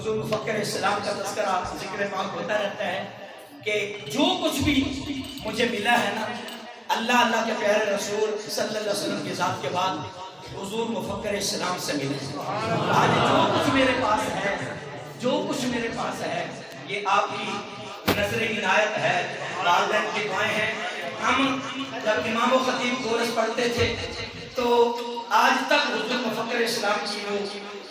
حضور مفکر اسلام کا تذکرہ ذکر پاک ہوتا رہتا ہے کہ جو کچھ بھی مجھے ملا ہے نا اللہ کے پیارے رسول صلی اللہ علیہ وسلم کی ذات کے بعد حضور مفکر اسلام سے ملے۔ آج جو کچھ میرے پاس ہے یہ آپ کی نظر عنایت ہے، والدین کی دعائیں ہیں۔ ہم جب امام و خطیب کورس پڑھتے تھے تو آج تک حضور مفکر اسلام کی وہ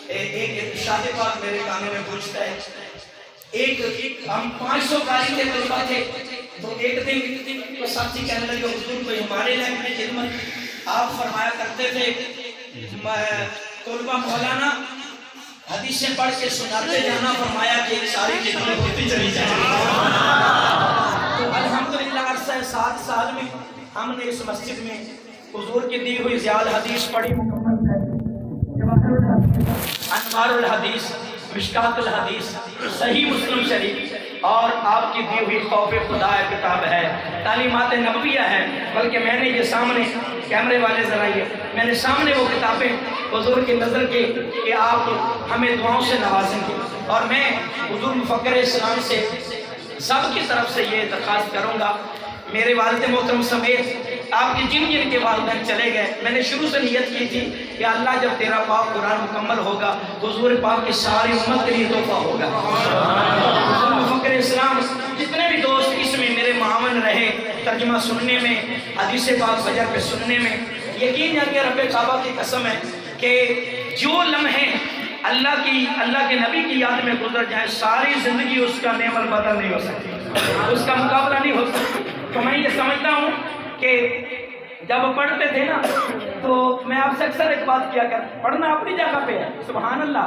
ایک ارشاد پاک میرے کانوں میں گونجتا ہے۔ ہم 500 قاری کے طلبہ تھے تو ایک دن تو ساتھی کہنے لگے حضور کوئی ہمارے لائف میں خدمت آپ فرمایا کرتے تھے طلبہ مولانا حدیثیں پڑھ کے سناتے جانا، فرمایا کہ ساری خدمت ہوتی چلی جائے۔ تو الحمدللہ عرصہ 7 سال میں ہم نے اس مسجد میں حضور کی دی ہوئی زیاد حدیث پڑھی مکمل ہے، انوار الحدیث، مشکات الحدیث، صحیح مسلم شریف اور آپ کی دی ہوئی خوف خدا کتاب ہے، تعلیمات نبویہ ہے۔ بلکہ میں نے یہ سامنے کیمرے والے ذرا میں نے سامنے وہ کتابیں حضور کی نظر کی کہ آپ ہمیں دعاؤں سے نوازیں گے، اور میں حضور مفکر اسلام سے سب کی طرف سے یہ درخواست کروں گا، میرے والد محترم سمیت آپ کی جن کے والدین چلے گئے، میں نے شروع سے نیت کی تھی کہ اللہ جب تیرا پاک قرآن مکمل ہوگا حضور پاک کی ساری امت کے لیے تحفہ ہوگا۔ حضور مفکر اسلام جتنے بھی دوست اس میں میرے معاون رہے، ترجمہ سننے میں، حدیث پاک وجہ پہ سننے میں، یقین ہے کہ رب کعبہ کی قسم ہے کہ جو لمحے اللہ کے نبی کی یاد میں گزر جائے ساری زندگی اس کا نعم البدل نہیں ہو سکتی، اس کا مقابلہ نہیں ہو سکتا۔ تو میں یہ سمجھتا ہوں کہ جب پڑھتے تھے نا تو میں آپ سے اکثر ایک بات کیا کرتا، پڑھنا اپنی جگہ پہ ہے سبحان اللہ،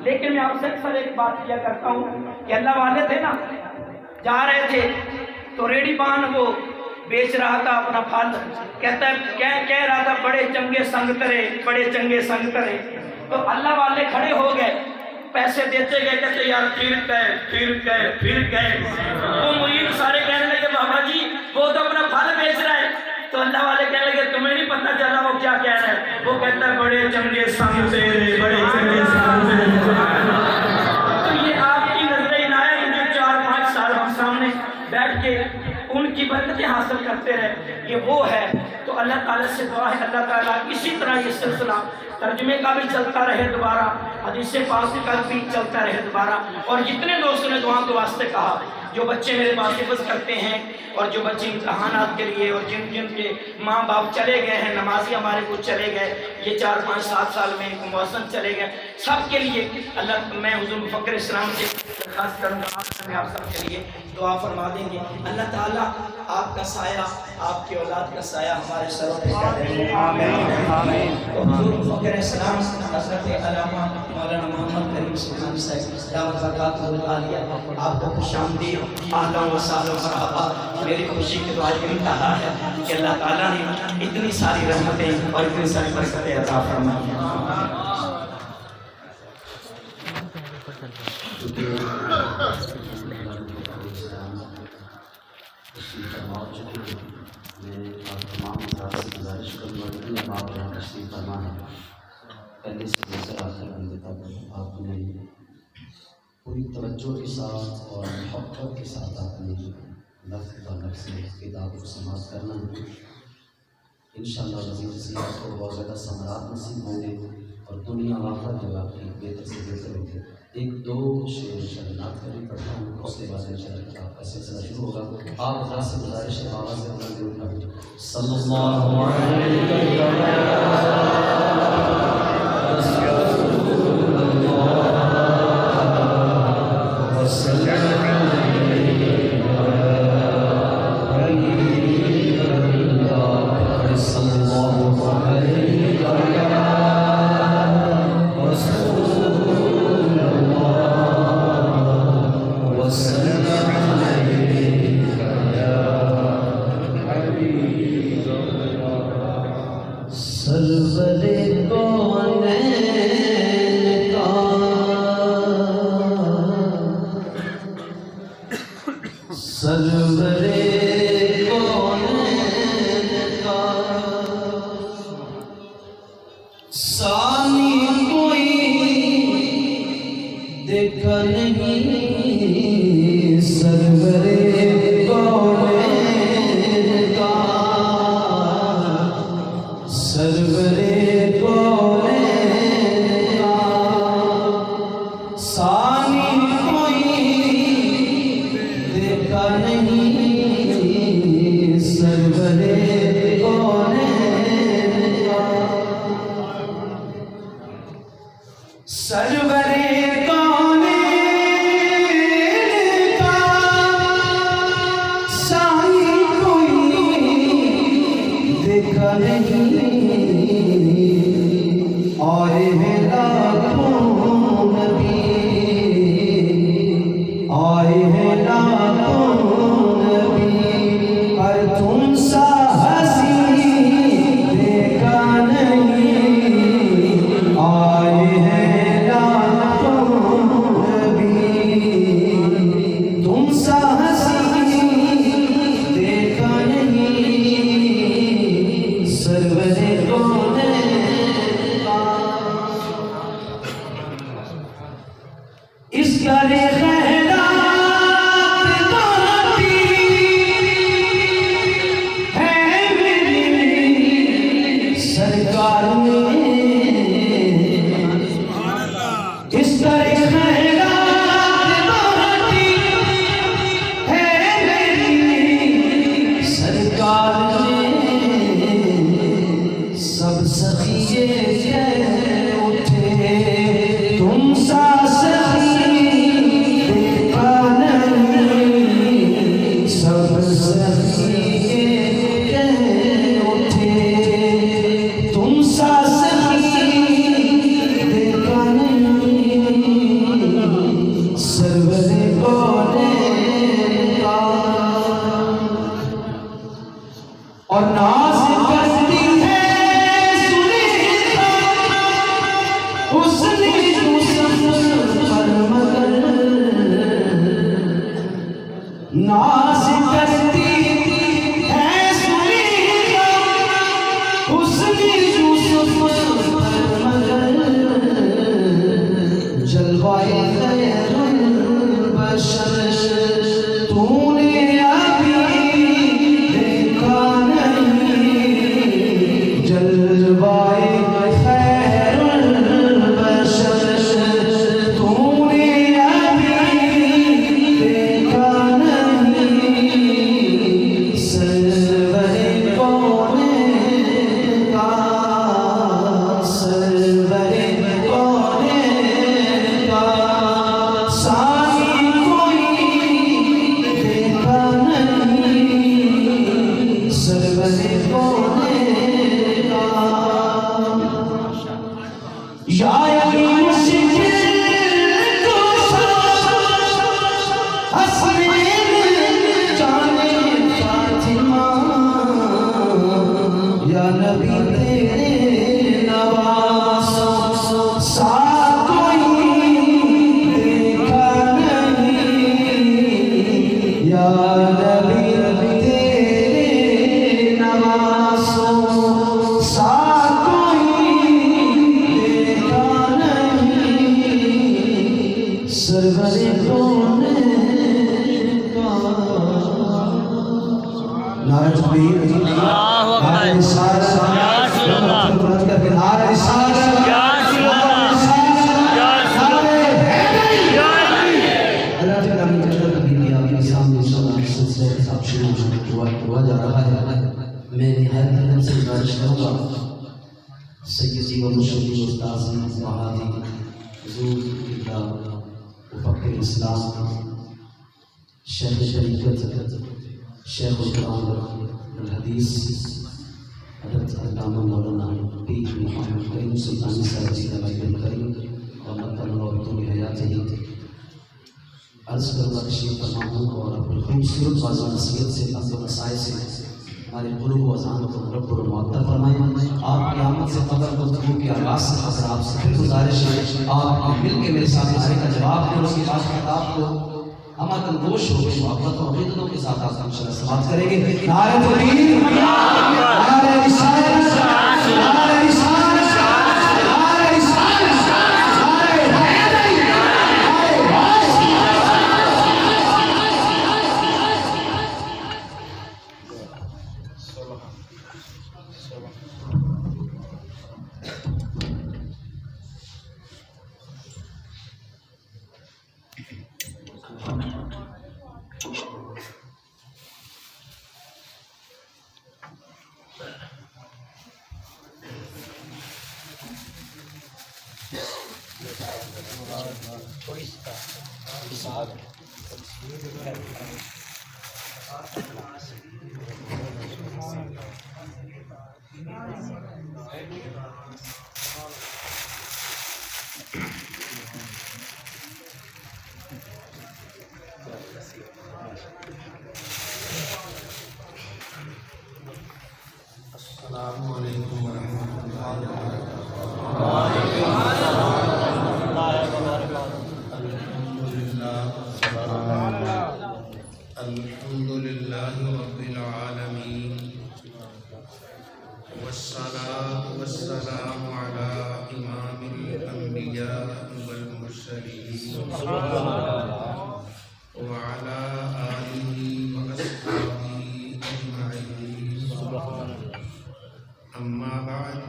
لیکن میں آپ سے اکثر ایک بات کیا کرتا ہوں کہ اللہ والے تھے نا، جا رہے تھے تو ریڑی بان وہ بیچ رہا تھا اپنا پھل، کہہ رہا تھا بڑے چنگے سنگ ترے، تو اللہ والے کھڑے ہو گئے، پیسے دیتے گئے، کہتے یار پھر گئے۔ وہ مرید سارے کہنے لگے بابا جی وہ تو اپنا پھل بیچ رہا ہے، تو اللہ والے کہنے لگے تمہیں نہیں پتہ چلا وہ کیا کہہ رہا ہے؟ وہ کہتا ہے بڑے چنگے سنگ تیرے، بڑے چنگے سنگ تیرے۔ تو یہ آپ کی نظر عنایت جو 4-5 سال ہم سامنے بیٹھ کے ان کی برکتیں حاصل کرتے رہے، یہ وہ ہے۔ تو اللہ تعالیٰ سے دعا ہے اللہ تعالیٰ اسی طرح یہ سلسلہ ترجمے کا بھی چلتا رہے دوبارہ، حدیث پاک کا بھی چلتا رہے دوبارہ، اور جتنے دوستوں نے دعا کے واسطے کہا، جو بچے میرے پاس حفظ کرتے ہیں اور جو بچے امتحانات کے لیے اور جن کے ماں باپ چلے گئے ہیں، نمازی ہمارے کچھ چلے گئے، یہ 4-5-7 سال میں مؤذن چلے گئے، سب کے لیے اللہ میں حضور مفکر اسلام سے درخواست کروں گا آپ سب کے لیے دعا فرما دیں گے۔ اللہ تعالیٰ آپ کا سایہ، آپ کی اولاد کا سایہ ہمارے سروں پہ کرے، آمین۔ تو حضور مفکر اسلام حضرت علامہ مولانا محمد کریم سبحانی صاحب دعوت برکاتہ العالیہ، آپ کو خوش آمدید، اہلا و سہلا مرحبا۔ میری خوشی کی دعا یہ انتہا ہے کہ اللہ تعالیٰ نے اتنی ساری رحمتیں اور اتنی ساری برکتیں عطا فرمائی ہیں۔ میں آپ تمام حضرات سے گزارش کروں گا کہ آپ یہاں تشریف فرما ہے، پہلے سے لے کر آخر بندے تک آپ نے پوری توجہ کے ساتھ اور محبت کے ساتھ آپ نے لفظ و لفظ سے کتاب کو سماعت کرنا ہے۔ انشاءاللہ عزیز سے آپ کو بہت زیادہ ثمرات نصیب ہوں گے اور دنیا آخرت جو آپ کی بہتر سے بہتر ہوگی۔ 1-2 شعر انشاءاللہ کریں پڑھتا ہوں، اس کے بعد انشاءاللہ آپ کا سلسلہ شروع ہوگا۔ آپ حضرات سے گزارش ہے آواز بلند اٹھائیں صلی اللہ علیہ سانی کوئی دیکھ دیکھا نہیں سرورے کونین کا سرورے کونین کا ثانی کوئی دیکھا نہیں سرورے کونین کا سرورے کونین کا ثانی کوئی دیکھا نہیں آئے ہیں لاکھوں نبی آئے ہیں لاکھوں نبی پر تم سا ہنسی دیکھا نہیں آئے ہیں لاکھوں نبی تم سا ہنسی دیکھا نہیں سرور کونین کا اس گلے خیرات باتی ہے میری سرکار میں اس گلے خیرات باتی ہے میری سرکار میں سب سخیے کہہ اٹھے تم سا سخی دیکھا نہیں سب سخیے کہہ اٹھے تم سا سخی دیکھا نہیں سرور کونین کا اور ناز کرتی ہے سلیخا حسن یوسف پر مگر ناز کرتی ہے سلیخا حسن یوسف پر مگر جلوائے خیر البشر تو نے ابھی دیکھا نہیں جلوائے خیر البشر تو نے ابھی دیکھا نہیں سرور کونین کا سرور کونین کا ثانی کوئی دیکھا نہیں سرور کونین کا یا علی مشکل کشا حسنین جان فاطمہ یا نبی تیرے نواز سا کوئی دیکھا نہیں یا نبی تیرے نواز سا کوئی دیکھا نہیں سرور کونین کا نعرہ تکبیر نعرہ رسالت نعرہ رسالت اللہ تعالیٰ نے تجربہ دیا آپ کے سامنے سلسلہ خطاب شروع ہوا جا رہا ہے میں نہایت ادب سے گزارش کروں گا سیدی و مشرفی استاذ مہادی حضور قبلہ مفکر اسلام شیخ شریعت شیخ القرآن الحدیث حضرت علامہ مولانا پیر محمد کریم سلطانی صاحب جی کا بھائی کریم اور مطلب اور طول حیات ہی عرض کرنا تشریف فرما ہوں اور اپنی خوبصورت واضح نصیحت سے بند و مسائل سے ہمارے قلوب و اذان کو مربع و معطر فرمائیں. آپ قیامت سے قبل گفتگو کے آغاز سے خاطر آپ سے پھر گزارش ہے آپ مل کے میرے ساتھ آنے کا جواب دیں اور اس کے بعد خطاب کو عمل گوش ہو کے محبت و عقیدتوں کے ساتھ آپ انشاءاللہ سماعت کریں گے. نعرہ تکبیر، نعرہ رسالت، نعرہ رسالت، نعرہ رسالت، نعرہ حیدری، نعرہ السلام علیکم ورحمۃ اللہ وبرکاتہ۔ الحمد للہ رب العالمین، والصلاة والسلام علی امام الانبیاء والمرسلین وعلی آلہ واصحابہ اجمعین، اما بعد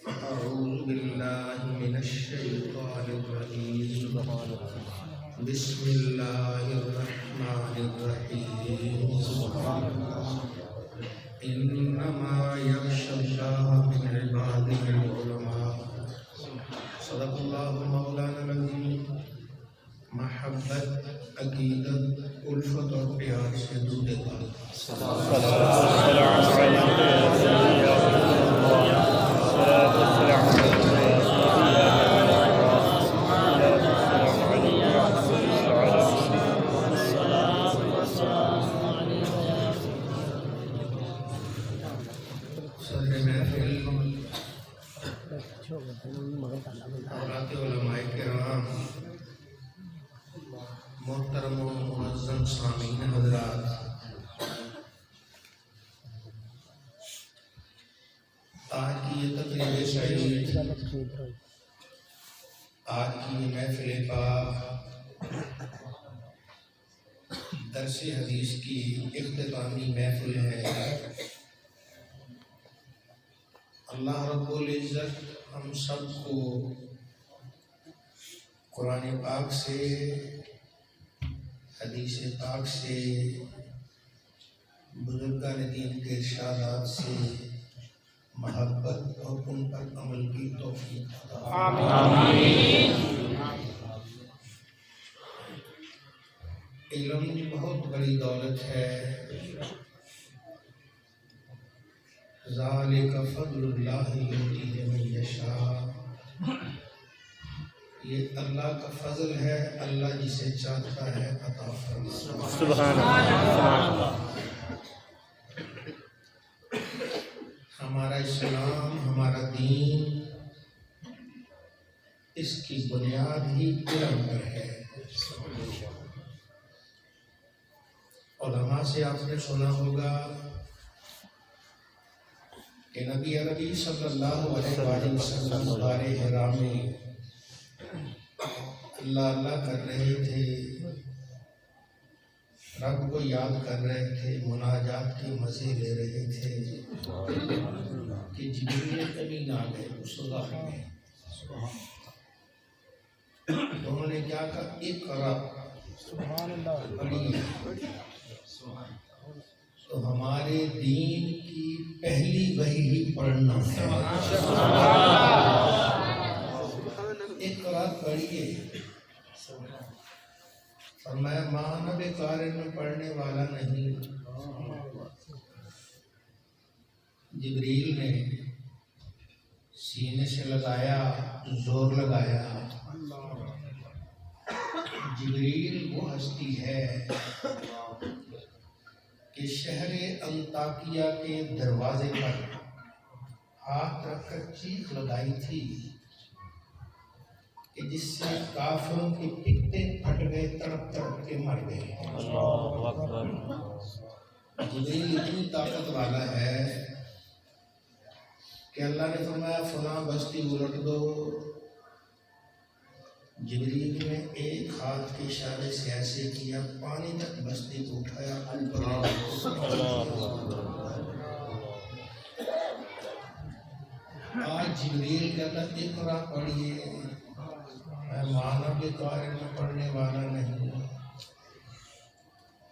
فاعوذ باللہ من الشیطان الرجیم، بسم اللہ الرحمن الرحیم، انما یخشی اللہ من عبادہ العلماء۔ صدق اللہ مولانا العظیم۔ محبت، عقیدت، الفت اور پیار سے درود پاک۔ صدر محفل، حضرات علماء کرام، محترم و معظم سامعین حضرات، آج کی یہ تقریب سعید، آج کی یہ محفل پاک، درس حدیث کی اختتامی محفل ہے۔ اللہ رب العزت ہم سب کو قرآن پاک سے، حدیث پاک سے، بزرگان دین کے ارشادات سے محبت اور ان پر عمل کی توفیق عطا فرمائے۔ علم بہت بڑی دولت ہے۔ ذالک فضل اللہ یؤتیہ من یشاء، یہ اللہ کا فضل ہے، اللہ جسے چاہتا ہے عطا فرماتا ہے۔ سبحان اللہ۔ ہمارا اسلام، ہمارا دین، اس کی بنیاد ہی علم پر ہے۔ علماء سے آپ نے سنا ہوگا کہ نبی عربی صلی اللہ علیہ وآلہ وسلم غار حرا میں اللہ اللہ کر رہے تھے، رب کو یاد کر رہے تھے، مناجات کے مزے لے رہے تھے کہ جبریل امین آ گئے اس غار میں۔ انہوں نے کیا کہا؟ اقرأ، پڑھیے۔ تو ہمارے دین کی پہلی وحی ہی پڑھنا ہے۔ اقرأ پڑھیے۔ فرمایا مانا بے قارئ میں پڑھنے والا نہیں۔ جبریل نے سینے سے لگایا، زور لگایا۔ جبریل وہ ہستی ہے کہ شہر انطاکیہ کے دروازے پر ہاتھ رکھ کر چیخ لگائی تھی کہ جس سے کافروں کے پتے پھٹ گئے، تڑپ تڑپ کے مر گئے۔ جبریل اتنی طاقت والا ہے کہ اللہ نے فرمایا فلاں بستی الٹ دو۔ جبریل نے ایک ہاتھ کے اشارے سے ایسے کیا، پانی تک بستی کو اٹھایا، آج جبریل کہتا اقرا پڑھیے، میں مانا بے قارئ میں پڑھنے والا نہیں۔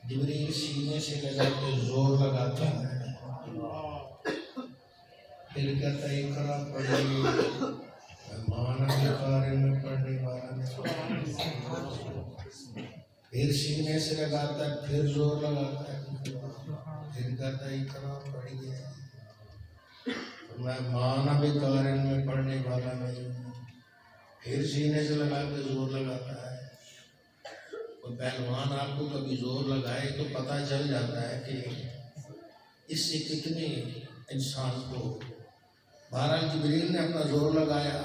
جبریل سینے سے لگا کے زور لگاتا ہے، پھر کہتا اقرا پڑھیے، مانا بے قارئ میں پڑھنے والا نہیں۔ پھر سینے سے لگاتا ہے، پھر زور لگاتا ہے، پھر کہتا ہے اقرا پڑھیے۔ میں مانا بھی قارن میں پڑھنے والا نہیں ہوں، پھر سینے سے لگا کے زور لگاتا ہے۔ اور پہلوان آپ کو کبھی زور لگائے تو پتہ چل جاتا ہے کہ اس سے کتنے انسان کو، بہرحال جبریل نے اپنا زور لگایا،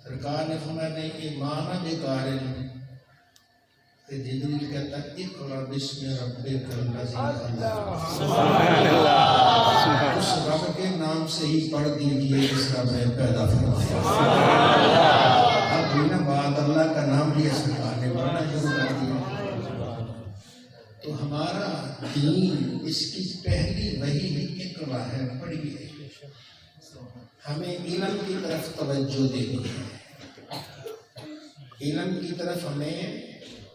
سرکار نے فرمایا نہیں یہ مانا بے قارن، کہ جبریل کہتا ہے اقرا بسم ربک الذی خلق، اس رب کے نام سے ہی پڑھ دیجیے جس رب نے پیدا فرمایا۔ اب کوئی نہ بات اللہ کا نام لیا، سرکار نے پڑھنا شروع کر دیا۔ تو ہمارا دین اس کی پہلی وحی ہی اقرا ہے، پڑھیے۔ ہمیں علم کی طرف توجہ دینی ہے، علم کی طرف ہمیں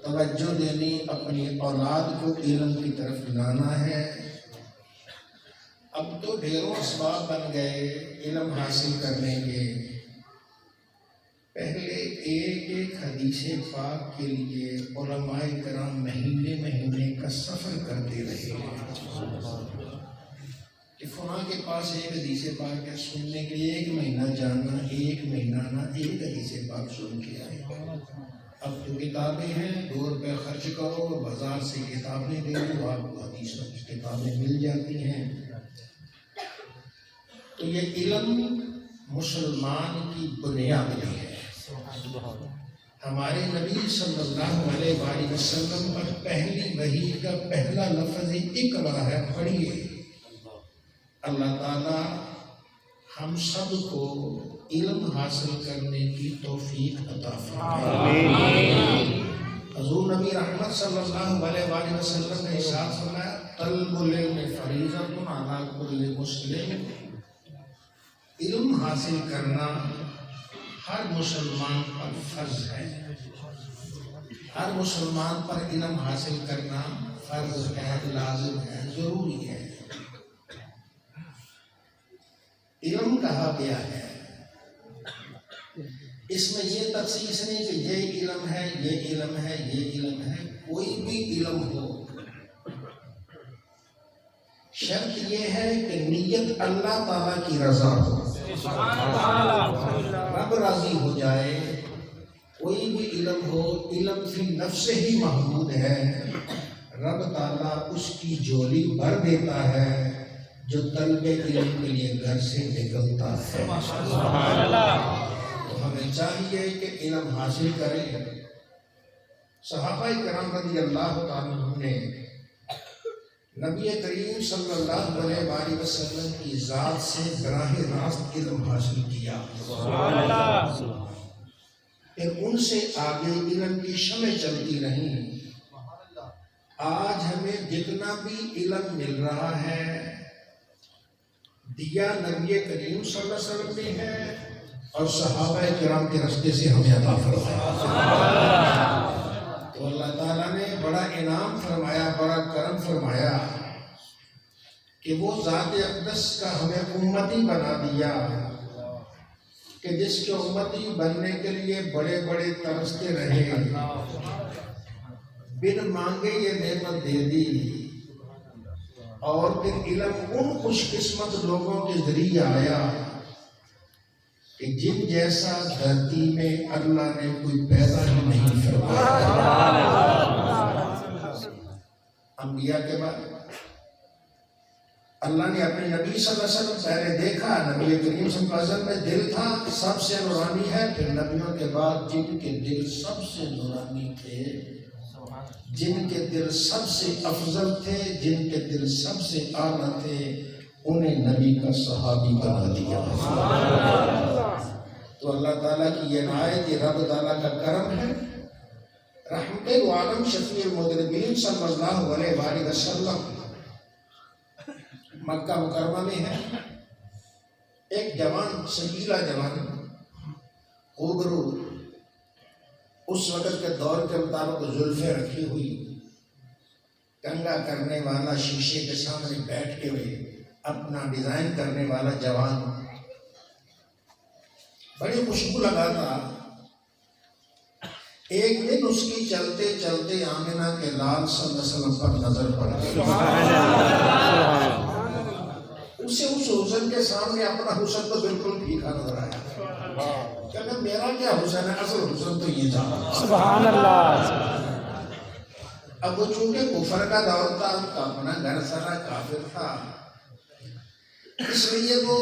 توجہ دینی، اپنی اولاد کو علم کی طرف لانا ہے۔ اب تو ڈھیروں اسباب بن گئے علم حاصل کرنے کے۔ پہلے ایک ایک حدیث پاک کے لیے علماء کرام مہینے مہینے کا سفر کرتے رہے کہ فلاں کے پاس ایک حدیث پاک ہے، سننے کے لیے ایک مہینہ جانا، ایک مہینہ نہ ایک حدیث پاک سن کے آئے۔ اب تو کتابیں ہیں، 2 روپے خرچ کرو اور بازار سے کتابیں لے لو، آپ کو حدیثوں کی کتابیں مل جاتی ہیں۔ تو یہ علم مسلمان کی بنیاد بھی ہے۔ ہمارے نبی صلی اللہ علیہ وآلہ وسلم پر پہلی وحی کا پہلا لفظ اقرا ہے، پڑھیے۔ اللہ تعالیٰ ہم سب کو علم حاصل کرنے کی توفیق عطا فرمائے۔ حضور نبی رحمت صلی اللہ علیہ وآلہ وسلم نے ارشاد فرمایا طلب العلم فریضۃ علی کل مسلم، علم حاصل کرنا ہر مسلمان پر فرض ہے، ہر مسلمان پر علم حاصل کرنا فرض ہے، لازم ہے، ضروری ہے۔ علم کہا گیا ہے، اس میں یہ تخصیص نہیں کہ یہ علم ہے، یہ علم ہے، یہ علم ہے، کوئی بھی علم ہو، شرط یہ ہے کہ نیت اللہ تعالیٰ کی رضا ہو، رب راضی ہو جائے۔ کوئی بھی علم ہو، علم فی نفس ہی محمود ہے، رب تعالیٰ اس کی جھولی بھر دیتا ہے جو طلب علم کے لیے گھر سے نکلتا ہے۔ تو ہمیں چاہیے کہ علم حاصل کریں۔ صحابہ کرام رضی اللہ تعالیٰ عنہ نے نبی کریم صلی اللہ علیہ وآلہ وسلم کی ذات سے براہ راست علم حاصل کیا، پھر ان سے آگے علم کی شمع چلتی رہیں۔ آج ہمیں جتنا بھی علم مل رہا ہے دیا نبی کریم صلی اللہ علیہ وسلم نے ہے اور صحابہ کرام کے راستے سے ہمیں عطا فرمایا۔ تو اللہ تعالیٰ نے بڑا انعام فرمایا، بڑا کرم فرمایا کہ وہ ذات اقدس کا ہمیں امتی بنا دیا کہ جس کے امتی بننے کے لیے بڑے بڑے ترستے رہے، بن مانگے یہ نعمت دے دی، اور پھر علم ان خوش قسمت لوگوں کے ذریعے آیا کہ جن جیسا دھرتی میں اللہ نے کوئی پیدا ہی نہیں فرمایا۔ انبیاء کے بعد اللہ نے اپنے نبی صلی اللہ علیہ وسلم پہلے دیکھا، نبی کریم صلی اللہ علیہ وسلم میں دل تھا سب سے نورانی ہے، پھر نبیوں کے بعد جن کے دل سب سے نورانی تھے، جن کے دل سب سے افضل تھے، جن کے دل سب سے اعلیٰ تھے، انہیں نبی کا صحابی بنا دیا۔ تو اللہ تعالیٰ کی یہ عنایت، یہ رب تعالیٰ کا کرم ہے۔ رحمت العالم شفیع المذنبین صلی اللہ علیہ وآلہ وسلم مکہ مکرمہ میں ہے، ایک جوان، سنجیدہ جوان، خوبرو، اس وقت کے دور کے مطابق زلفیں رکھی ہوئی، کنگا کرنے والا، شیشے کے سامنے بیٹھ کے ہوئے اپنا ڈیزائن کرنے والا جوان، بڑی خوشبو لگاتا، ایک دن اس کی چلتے چلتے آمنہ کے لال صلی اللہ علیہ وسلم پر نظر پڑ گئی. اسے اس حسن کے سامنے اپنا حسن تو بالکل پھیکا نظر آیا. کہ میرا کیا حسن ہے، اصل حسن تو یہ تھا. سبحان اللہ. اب وہ چونکہ کفر کا دور تھا، ان کا اپنا گھر سارا کافر تھا، اس لیے وہ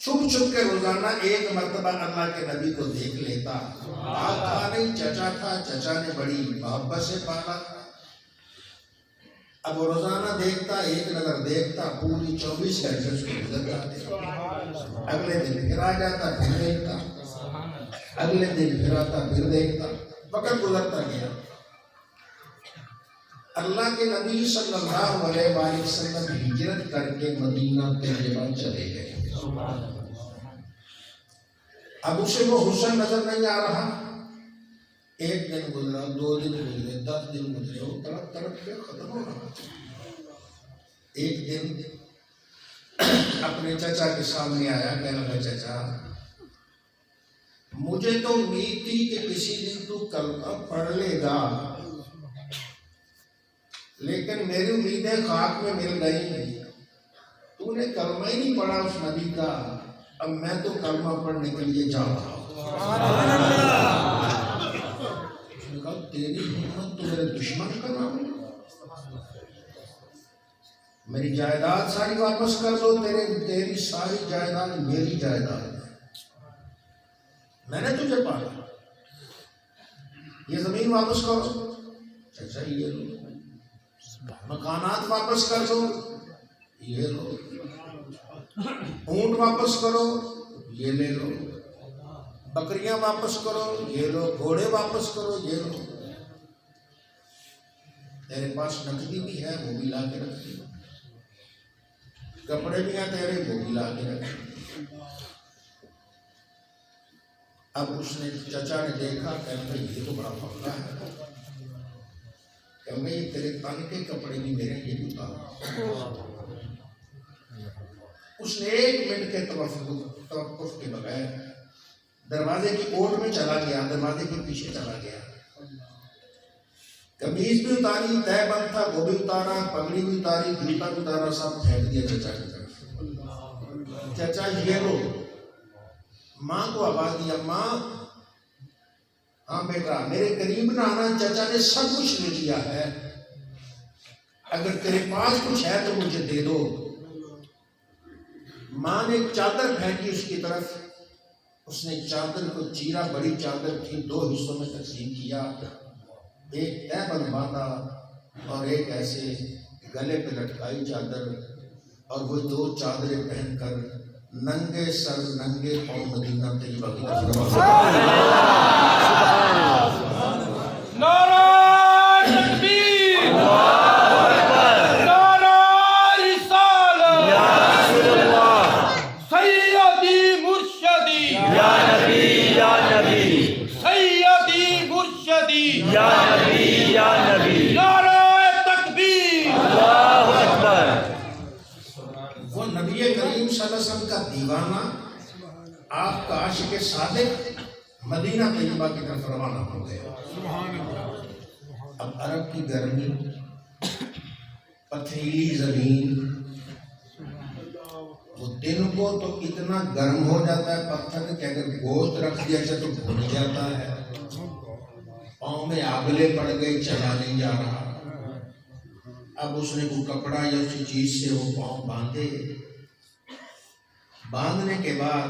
چھپ چھپ کے روزانہ ایک مرتبہ اللہ کے نبی کو دیکھ لیتا. باپ تھا نہیں، چچا تھا، چچا نے بڑی محبت سے پالا تھا. اب وہ روزانہ دیکھتا، ایک نظر دیکھتا، پوری 24 گھنٹے اس کو گزر جاتے. اگلے دن پھر آ جاتا، پھر دیکھتا، اگلے دن پھر آتا، پھر دیکھتا. وقت گزرتا گیا. اللہ کے نبی صلی اللہ علیہ وآلہ وسلم ہجرت کر کے مدینہ طیبہ چلے گئے. اب اسے وہ حسن نظر نہیں آ رہا. ایک دن گزرا، 2 دن گزرے، 10 دن گزرے، وہ تڑپ تڑپ کے ختم ہو رہا. ایک دن اپنے چچا کے سامنے آیا، کہنے لگا چچا مجھے تو امید تھی کہ کسی دن تو کلمہ پڑھ لے گا، لیکن میری امیدیں خاک میں مل گئی. تو نے کلمہ ہی نہیں پڑھا اس نبی کا، اب میں تو کلمہ پڑھنے کے لیے جا رہا ہوں. اس نے کہا تیری ہمت تو میرے دشمن کا نام ہے. میری جائیداد ساری واپس کر دو. تیری ساری جائیداد میری جائیداد ہے، میں نے تجھے پالا. یہ زمین واپس کرو، چچا یہ لو. مکانات واپس کر دو، یہ لو. اونٹ واپس کرو، یہ لے لو. بکریاں واپس کرو، یہ لو. گھوڑے واپس کرو، یہ لو. تیرے پاس نقدی بھی ہے، وہ بھی لا کے رکھ دو. کپڑے بھی ہیں تیرے، وہ بھی لا کے رکھ دو. اب اس نے چچا نے دیکھا، کہنے یہ تو بڑا پکا ہے. کہ یہ تیرے تن کے کپڑے بھی میرے، یہ بھی اتار. اس نے 1 منٹ کے توقف کے بغیر دروازے کی اوٹ میں چلا گیا، دروازے کے پیچھے چلا گیا. قمیض بھی اتاری، تہ بند تھا وہ بھی اتارا، پگڑی بھی اتاری، جوتا بھی اتارا، سب پھینک دیا چچا کی طرف. چچا یہ لو. ماں کو آواز دیا، ماں ہاں بیٹا میرے قریب نہ آنا، چچا نے سب کچھ لے لیا ہے، اگر تیرے پاس کچھ ہے تو مجھے دے دو. ماں نے ایک چادر پھینکی اس کی طرف. اس نے چادر کو چیرا، بڑی چادر تھی، 2 حصوں میں تقسیم کیا. ایک تہ بند باندھا اور ایک ایسے گلے پہ لٹکائی چادر، اور وہ 2 چادریں پہن کر ننگے سر ننگے پاؤں مدینہ طیبہ کی طرف روانہ. نعرہ تکبیر، نعرہ رسالت، یا رسول اللہ، سیدی مرشدی، یا نبی یا نبی، سیدی مرشدی، یا نبی یا نبی، نعرہ تکبیر، اللہ اکبر. وہ نبی کریم صلی اللہ علیہ وسلم کا دیوانہ، آپ کا عاشق صادق مدینہ طیبہ کی طرف روانہ ہو گئے. اب عرب کی گرمی، پتھریلی زمین، وہ دن کو تو اتنا گرم ہو جاتا ہے پتھر کہ اگر گوشت رکھ دیا جائے تو بھن جاتا ہے. پاؤں میں آگلے پڑ گئی، چلا نہیں جا رہا. اب اس نے کوئی کپڑا یا اسی چیز سے وہ پاؤں باندھے. باندھنے کے بعد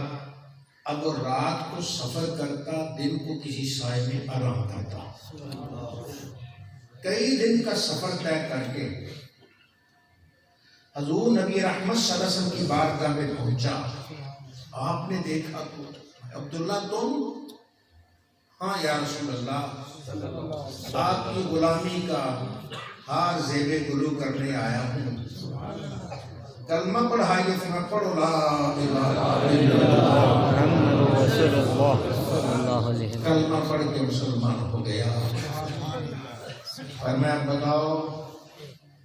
اب وہ رات کو سفر کرتا، دن کو کسی سائے میں آرام کرتا. کئی دن کا سفر طے کر کے حضور نبی رحمت صلی اللہ علیہ وسلم کی بارگاہ میں پہنچا. آپ نے دیکھا تو عبداللہ تم؟ ہاں یا رسول اللہ، آپ کی غلامی کا ہار زیب گلو کرنے آیا ہوں. کلمہ پڑھائیے. میں پڑھو لا الہ الا اللہ محمد رسول اللہ. کلمہ پڑھ کے مسلمان ہو گیا. اور میں اب بتاؤ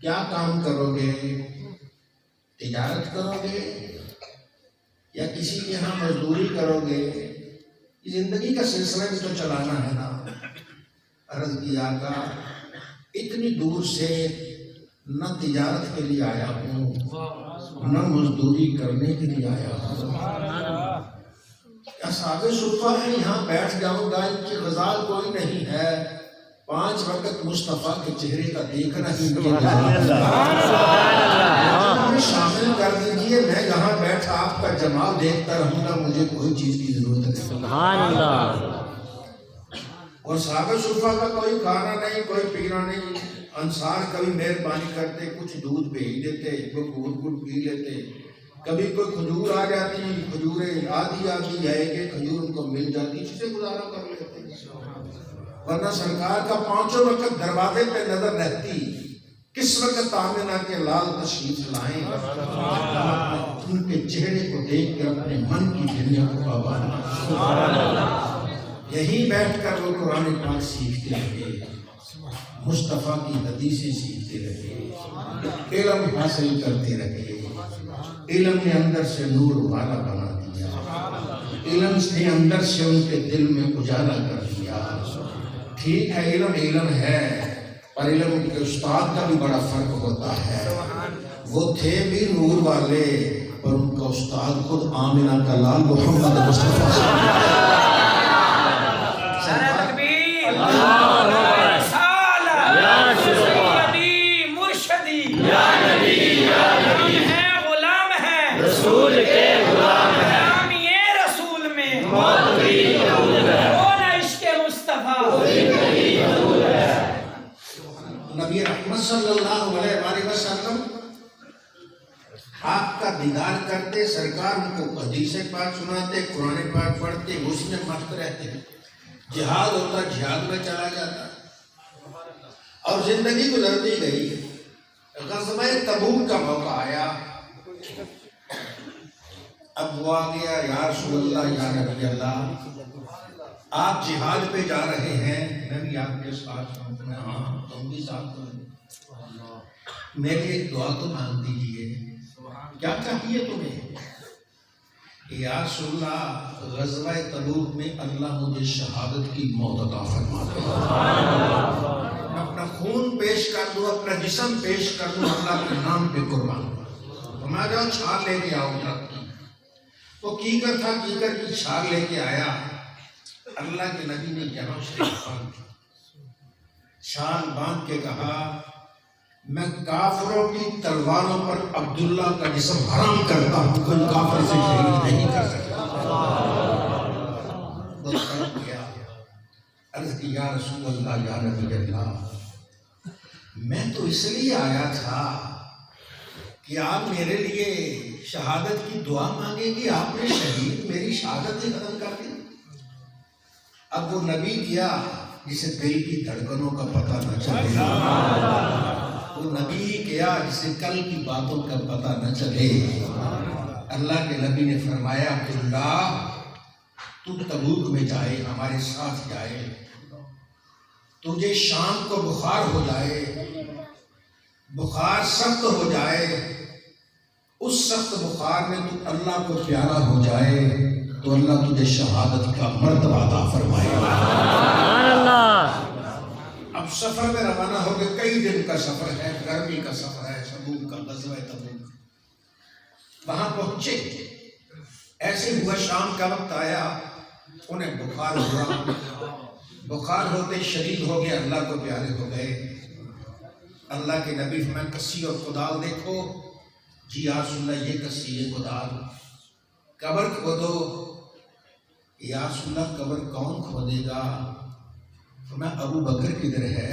کیا کام کرو گے؟ تجارت کرو گے یا کسی کے ہاں مزدوری کرو گے؟ زندگی کا سلسلہ بھی تو چلانا ہے نا. عرض کیا آقا اتنی دور سے نہ تجارت کے لیے آیا ہوں نہ مزدوری کرنے کے لیے آیا ہوں، اصحاب صفہ ہے یہاں بیٹھ جاؤں گا، ان کی غزال کوئی نہیں ہے، 5 وقت مصطفیٰ کے چہرے کا دیکھنا ہی مجھے ہمیں شامل کر دیجئے، میں یہاں بیٹھا آپ کا جمال دیکھتا رہوں گا، مجھے کوئی چیز کی ضرورت نہیں۔ سبحان اللہ۔ اور صحابہ صفہ کا کوئی کھانا نہیں، کوئی پینا نہیں، انصار کبھی مہربانی کرتے کچھ دودھ بھیج دیتے، وہ گھٹ پی لیتے، کبھی کوئی کھجور آ جاتی، کھجوریں آدھی ہے کہ کھجور ان کو مل جاتی، اسی سے گزارا کر لیتے، ورنہ سرکار کا 5 وقت دروازے پہ نظر رہتی، کس وقت آمنہ کے لال تشریف لائیں، ان کے چہرے کو دیکھ کر اپنے من کی دنیا کو آباد، یہیں بیٹھ کر وہ قرآن پاک سیکھتے رہے، مصطفیٰ کی حدیثیں سیکھتے رہے، علم حاصل کرتے رہے، علم نے اندر سے نور والا بنا دیا، علم نے اندر سے ان کے دل میں اجالا کر دیا۔ ٹھیک ہے علم ہے، پر علم کے استاد کا بھی بڑا فرق ہوتا ہے، وہ تھے بھی نور والے پر ان کا استاد خود آمنہ کا لال محمد مصطفیٰ نبی رحمت صلی اللہ علیہ وسلم آپ کا دیدار کرتے، سرکار ان کو حدیث پاک سناتے، قرآن پاک پڑھتے، اس میں مست رہتے، جہاد ہوتا جہاد میں چلا جاتا، اور زندگی گزرتی گئی۔ غزوہ تبوک کا موقع آیا، اب وہ آ گیا، یا رسول اللہ یا نبی اللہ آپ جہاد پہ جا رہے ہیں، میں بھی آپ کے ساتھ ہوں، ہاں تم بھی ساتھ ہوں، میری ایک دعا تو مانگ دیجیے، کیا چاہیے تمہیں؟ یا رسول اللہ غزوہ تبوک میں اللہ مجھے شہادت کی موت عطا فرما دے، میں اپنا خون پیش کر دوں، اپنا جسم پیش کر دوں، اللہ کے نام پہ قربان تو میں جاؤ چھال لے کے آؤں تک کی، وہ کیکر تھا، کیکر کی چھال لے کے آیا، اللہ کے نبی نے جہاں چھال باندھ کے کہا میں کافروں کی تلواروں پر عبداللہ کا جسم حرام کرتا ہوں، کوئی کافر سے شہید نہیں کر سکتا۔ عرض کی یا رسول اللہ یا نبی اللہ میں تو اس لیے آیا تھا کہ آپ میرے لیے شہادت کی دعا مانگے گی، آپ نے شہید میری شہادت ہی ختم کر دی۔ اب وہ نبی کیا جسے دل کی دھڑکنوں کا پتہ نہ چلے، وہ نبی کیا جسے کل کی باتوں کا پتہ نہ چلے۔ اللہ کے نبی نے فرمایا عبداللہ تو تبوک میں جائے، ہمارے ساتھ جائے، تجھے شام کو بخار ہو جائے، بخار سخت ہو جائے، اس سخت بخار میں تو اللہ کو پیارا ہو جائے تو اللہ تجھے شہادت کا مرتبہ عطا فرمائے گا۔ اب سفر میں روانہ ہو گئے، کئی دن کا سفر ہے، گرمی کا سفر ہے، تبوک کا، غزوہ تبوک۔ وہاں پہنچے، ایسے ہوا شام کا وقت آیا، انہیں بخار ہوا، بخار ہوتے شدید ہو گئے، اللہ کو پیارے ہو گئے۔ اللہ کے نبی فرمایا کسی اور کدال دیکھو، جی یا رسول اللہ یہ کسی ہے کدال، قبر کھودو۔ یا رسول اللہ قبر کون کھودے گا؟ فرمایا ابو بکر کدھر ہے،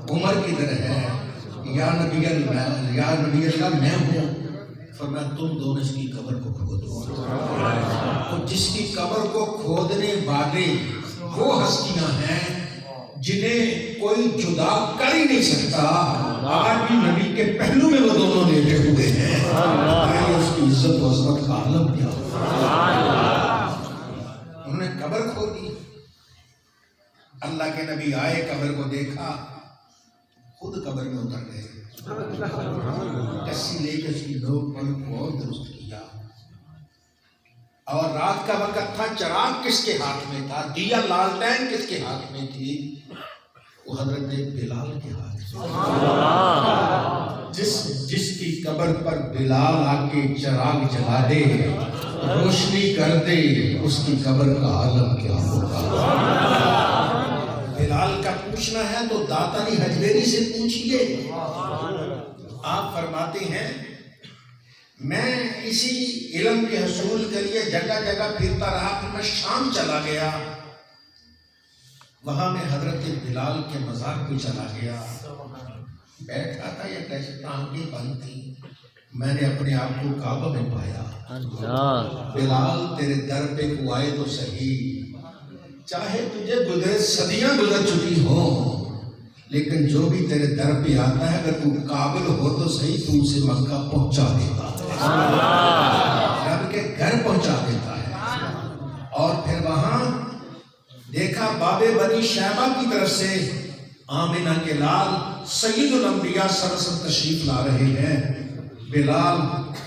عمر کدھر ہے، یا نبی اللہ میں ہوں۔ فرمایا تم دونوں اس کی قبر کو کھودو۔ تو جس کی قبر کو کھودنے والے وہ ہستیاں ہیں جنہیں کوئی جدا کر ہی نہیں سکتا، آج بھی نبی کے پہلو میں وہ دونوں لیٹے ہوئے ہیں، اس کی عزت و عظمت کا عالم کیا ہو۔ انہوں نے قبر کھودی، اللہ کے نبی آئے، قبر کو دیکھا، خود قبر میں اتر گئے، کسی لے کے اس کی لوگ پر کو اور درست کیا، اور رات کا وقت تھا، چراغ کس کے ہاتھ میں تھا، دیا لالٹین کس کے ہاتھ میں تھی؟ وہ حضرت بلال کے ہاتھ میں۔ جس کی قبر پر بلال آ کے چراغ جلا دے، روشنی کر دے، اس کی قبر کا عالم کیا ہوگا۔ بلال کا پوچھنا ہے تو داتا علی حجویری سے پوچھئے۔ آپ فرماتے ہیں میں اسی علم کے حصول کے لیے جگہ جگہ پھرتا رہا، پھر میں شام چلا گیا، وہاں میں حضرت بلال کے مزار پہ چلا گیا، بیٹھا تھا یا کیسے آنکھیں بند تھی، میں نے اپنے آپ کو کعبہ میں پایا۔ بلال تیرے در پہ کو آئے تو صحیح، چاہے تجھے صدیاں گزر چکی ہوں، لیکن جو بھی تیرے در پہ آتا ہے اگر تو قابل ہو تو صحیح تو اسے مکہ پہنچا دیتا ہے، رب کے گھر پہنچا دیتا ہے۔ اور پھر وہاں دیکھا باب بنی شیبہ کی طرف سے آمنہ کے لال سید الانبیاء صلی اللہ علیہ وسلم تشریف لا رہے ہیں۔ بلال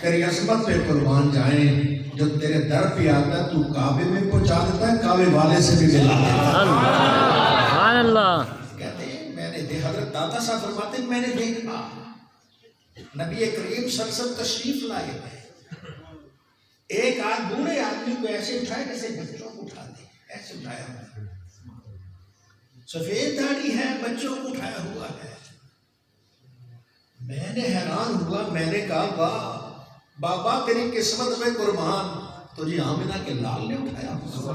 تیری عظمت پہ قربان جائیں، جو تیرے در پہ آتا ہے تو کعبے میں پہنچا دیتا ہے، کعبے والے سے بھی ملا دیتا ہے۔ کہتے ہیں میں نے حضرت داتا صاحب فرماتے ہیں میں نے دیکھا نبی کریم صلی اللہ علیہ وسلم تشریف لائے ہیں، ایک بوڑھے آدمی کو ایسے اٹھائے جیسے بچوں کو اٹھاتے، ایسے اٹھایا ہوا ہے، سفید داڑھی ہے، بچوں کو اٹھایا ہوا ہے۔ میں نے حیران ہوا، میں نے کہا واہ بابا تیری قسمت میں قربان، تجھے آمنہ کے لال نے اٹھایا ہوا،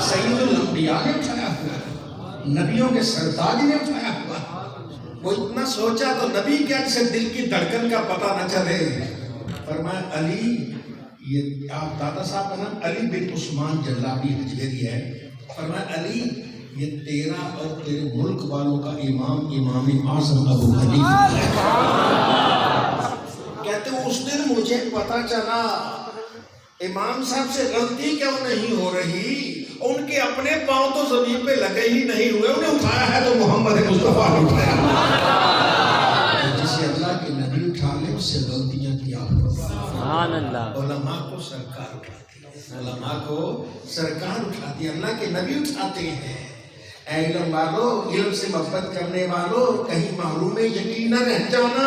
سید الانبیاء نے اٹھایا ہوا، نبیوں کے سرتاج نے اٹھایا ہوا۔ وہ اتنا سوچا تو نبی کیا جسے دل کی دھڑکن کا پتہ نہ چلے، فرمایا علی، یہ آپ دادا صاحب کا نام علی بن عثمان جلابی حجویری ہے، فرمایا علی یہ تیرا اور تیرے ملک والوں کا امام اعظم ابو حنیفہ ہے۔ کہتے ہیں اس دن مجھے پتا چلا امام صاحب سے غلطی کیوں نہیں ہو رہی، ان کے اپنے پاؤں تو زمین پہ لگے ہی نہیں ہوئے، انہیں اٹھایا ہے تو محمد مصطفیٰ نے اٹھایا۔ جسے اللہ کے نبی اٹھا لے اس سے غلطیاں کیا ہوگا۔ علماء کو سرکار اٹھاتی ہے، علماء کو سرکار اٹھاتی ہے، اللہ کے نبی اٹھاتے ہیں۔ اے علم والو، علم سے محبت کرنے والو، کہیں محروم یقین نہ رہ جانا،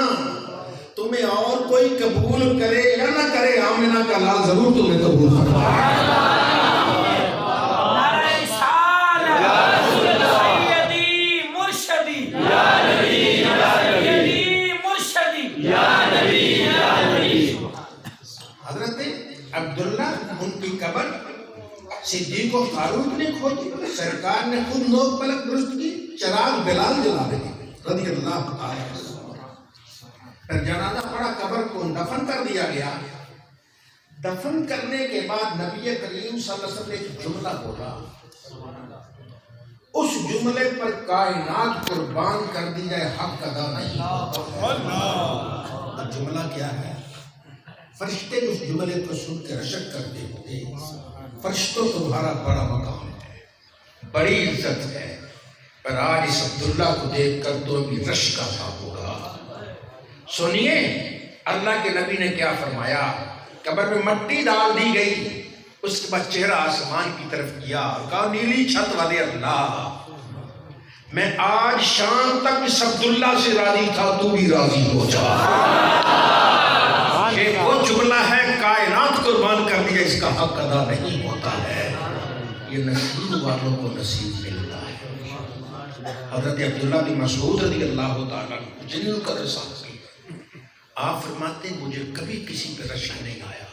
تمہیں اور کوئی قبول کرے یا نہ کرے آمنہ کا لال ضرور تمہیں قبول فرمائے۔ حضرت عبداللہ ان کی قبر صدیق و فاروق نے کھوجی، سرکار نے خود نوک پلک درست کی، چراغ بلال جلا دے رضی اللہ عنہ۔ پھر جنازہ پڑا، قبر کو دفن کر دیا گیا۔ دفن کرنے کے بعد نبی کریم صلی اللہ علیہ وسلم نے ایک جملہ بولا، اس جملے پر کائنات قربان کر دی جائے حق ادا نہیں ہوتا۔ جملہ کیا ہے؟ فرشتے اس جملے کو سن کے رشک کرتے ہوتے، فرشتوں تمہارا بڑا مقام ہے، بڑی عزت ہے، پر آج اس عبداللہ کو دیکھ کر تو بھی رشک کا ہوگا۔ سنیے اللہ کے نبی نے کیا فرمایا، قبر میں مٹی ڈال دی گئی، اس کے بعد چہرہ آسمان کی طرف کیا، کہا نیلی چھت والے اللہ، میں آج شام تک اس عبداللہ سے راضی تھا، تو بھی راضی ہو جا۔ یہ وہ جملہ ہے کائنات قربان کر دیا، اس کا حق ادا نہیں ہوتا ہے، یہ نصیب والوں کو نصیب ملتا ہے۔ حضرت عبداللہ بن مسعود رضی اللہ تعالیٰ جلیل قدر صاحب، آپ فرماتے ہیں مجھے کبھی کسی پہ رشک نہیں آیا،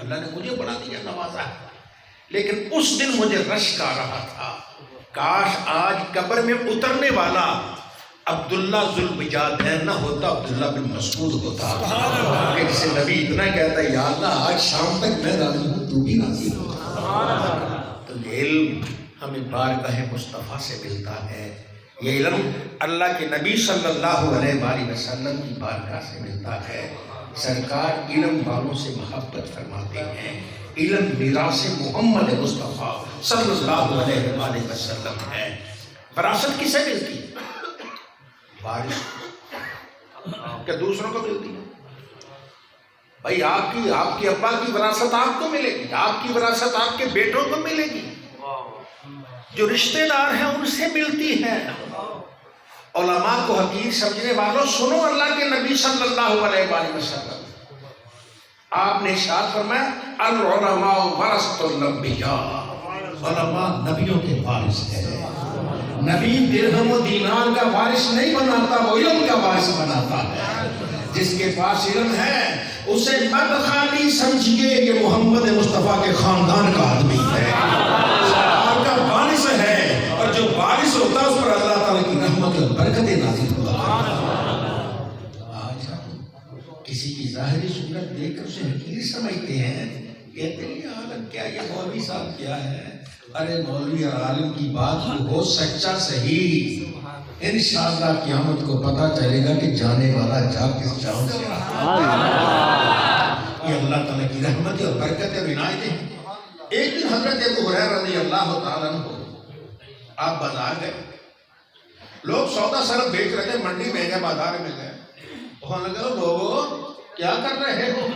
اللہ نے مجھے بڑا دیا، نوازا ہے، لیکن اس دن مجھے رشک آ رہا تھا، کاش آج قبر میں اترنے والا عبداللہ ذوالبجادین نہ ہوتا، عبداللہ بن مسعود ہوتا، کہ جسے نبی اتنا کہتا ہے یا اللہ آج شام تک میں راضی ہوں، تو بھی راضی ہو۔ تو یہ علم ہمیں بارگاہ مصطفیٰ سے ملتا ہے، یہ علم اللہ کے نبی صلی اللہ علیہ وآلہ وسلم کی بارگاہ سے ملتا ہے۔ سرکار علم والوں سے محبت فرماتے ہیں، علم میراث محمد مصطفیٰ صلی اللہ علیہ وآلہ وسلم ہے۔ وراثت کسے ملتی ہے؟ وارث کیا دوسروں کو ملتی ہے؟ بھائی آپ کی ابا کی وراثت آپ کو ملے گی، آپ کی وراثت آپ کے بیٹوں کو ملے گی، جو رشتہ دار ہیں ان سے ملتی ہے۔ علماء کو حقیر سمجھنے والوں سنو اللہ کے نبی صلی اللہ علیہ وآلہ وسلم، آپ نے ارشاد فرمایا العلماء ورثۃ الانبیاء، علماء نبیوں کے وارث ہیں۔ نبی درہم و دینار کا وارث نہیں بناتا، وہ علم کا وارث بناتا ہے۔ جس کے پاس علم ہے اسے مت خالی سمجھیے، یہ محمد مصطفیٰ کے خاندان کا آدمی ہے، سرکار کا وارث ہے، اور جو وارث ہوتا ہے اس پر اللہ تعالیٰ کی رحمت اور برکتیں نازل ہوتا ہے۔ آج ہم کسی کی ظاہری صورت دیکھ کر اسے حقیر سمجھتے ہیں، کہتے ہیں یہ عالم کیا، یہ مولوی صاحب کیا ہے۔ ارے مولوی اور عالم کی بات ہو سچا صحیح، انشاءاللہ قیامت کو پتہ چلے گا کہ جانے والا جا کس جاؤں سے رہا۔ یہ اللہ تعالیٰ کی رحمت اور برکت اور عنایتیں ہیں۔ ایک دن حضرت ابو ہریرہ رضی اللہ تعالیٰ عنہ آپ بازار گئے، لوگ سودا سرب بیچ رہے تھے، منڈی میں گئے، بازار میں گئے، وہاں لگا لوگوں کیا کر رہے ہو؟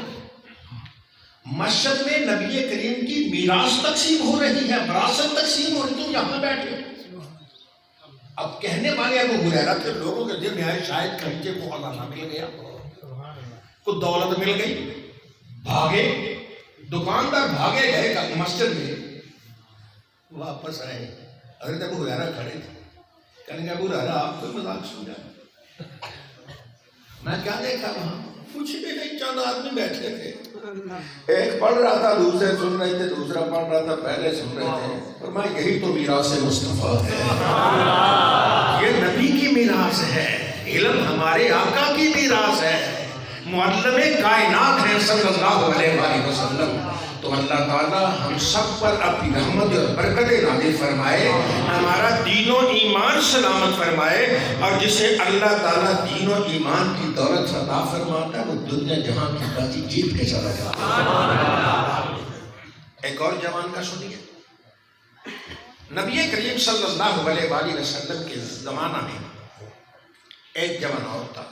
مسجد میں نبی کریم کی میراث تقسیم ہو رہی ہے، وراثت تقسیم ہو رہی، تم یہاں بیٹھے۔ اب کہنے والے ابو ہریرہ تھے، لوگوں کے دل میں آئے شاید کہیں کے کو خزانہ مل گیا، کو دولت مل گئی، بھاگے، دکاندار بھاگے گئے مسجد میں، واپس آئے، حضرت ابو ہریرہ کھڑے تھے، کہنے ابو ہریرہ آپ کو مذاق سمجھا؟ میں کیا دیکھا وہاں؟ کچھ بھی نہیں، چند آدمی بیٹھے تھے، ایک پڑھ رہا تھا، دوسرے سن رہے تھے، دوسرا پڑھ رہا تھا، پہلے سن رہے تھے، فرمایا یہی تو میراث مصطفیٰ ہے، یہ نبی کی میراث ہے، علم ہمارے آقا کی میراث ہے، معلم کائنات ہیں صلی اللہ علیہ وآلہ وسلم۔ تو اللہ تعالیٰ ہم سب پر اپنی رحمت اور برکت نازل فرمائے، ہمارا دین و ایمان سلامت فرمائے، اور جسے اللہ تعالیٰ دین و ایمان کی دولت عطا فرماتا ہے وہ دنیا جہاں کی بازی جیت کے چلا جاتا ہے۔ ایک اور جوان کا سنیے، نبی کریم صلی اللہ علیہ وآلہ وسلم کے زمانہ میں ایک جوان اور تھا،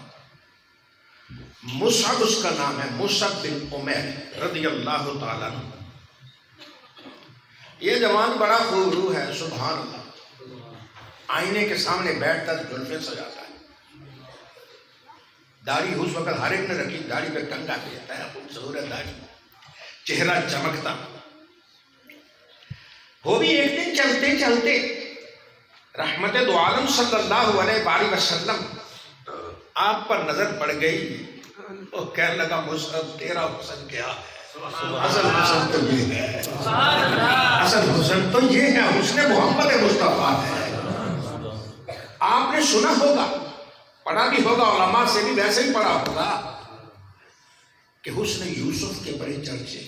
مصعب اس کا نام ہے، مصعب بن عمیر رضی اللہ تعالیٰ عنہ۔ یہ جوان بڑا خوبرو ہے، سبحان اللہ، آئینے کے سامنے بیٹھتا تو زلفیں سجاتا ہے، داڑھی اس وقت ہر ایک نے رکھی، داڑھی پہ ٹنگا دیتا ہے، خوبصورت داڑھی، چہرہ چمکتا۔ وہ بھی ایک دن چلتے چلتے رحمت دو عالم صلی اللہ علیہ وآلہ وسلم آپ پر نظر پڑ گئی، تو کہنے لگا مصعب تیرا حسن کیا ہے؟ اصل حسن تو یہ ہے، اصل حسن تو یہ ہے، حسن محمد مصطفیٰ ہے۔ آپ نے سنا ہوگا، پڑھا بھی ہوگا، علماء سے بھی ویسے ہی پڑھا ہوگا کہ حسن یوسف کے بڑے چرچے،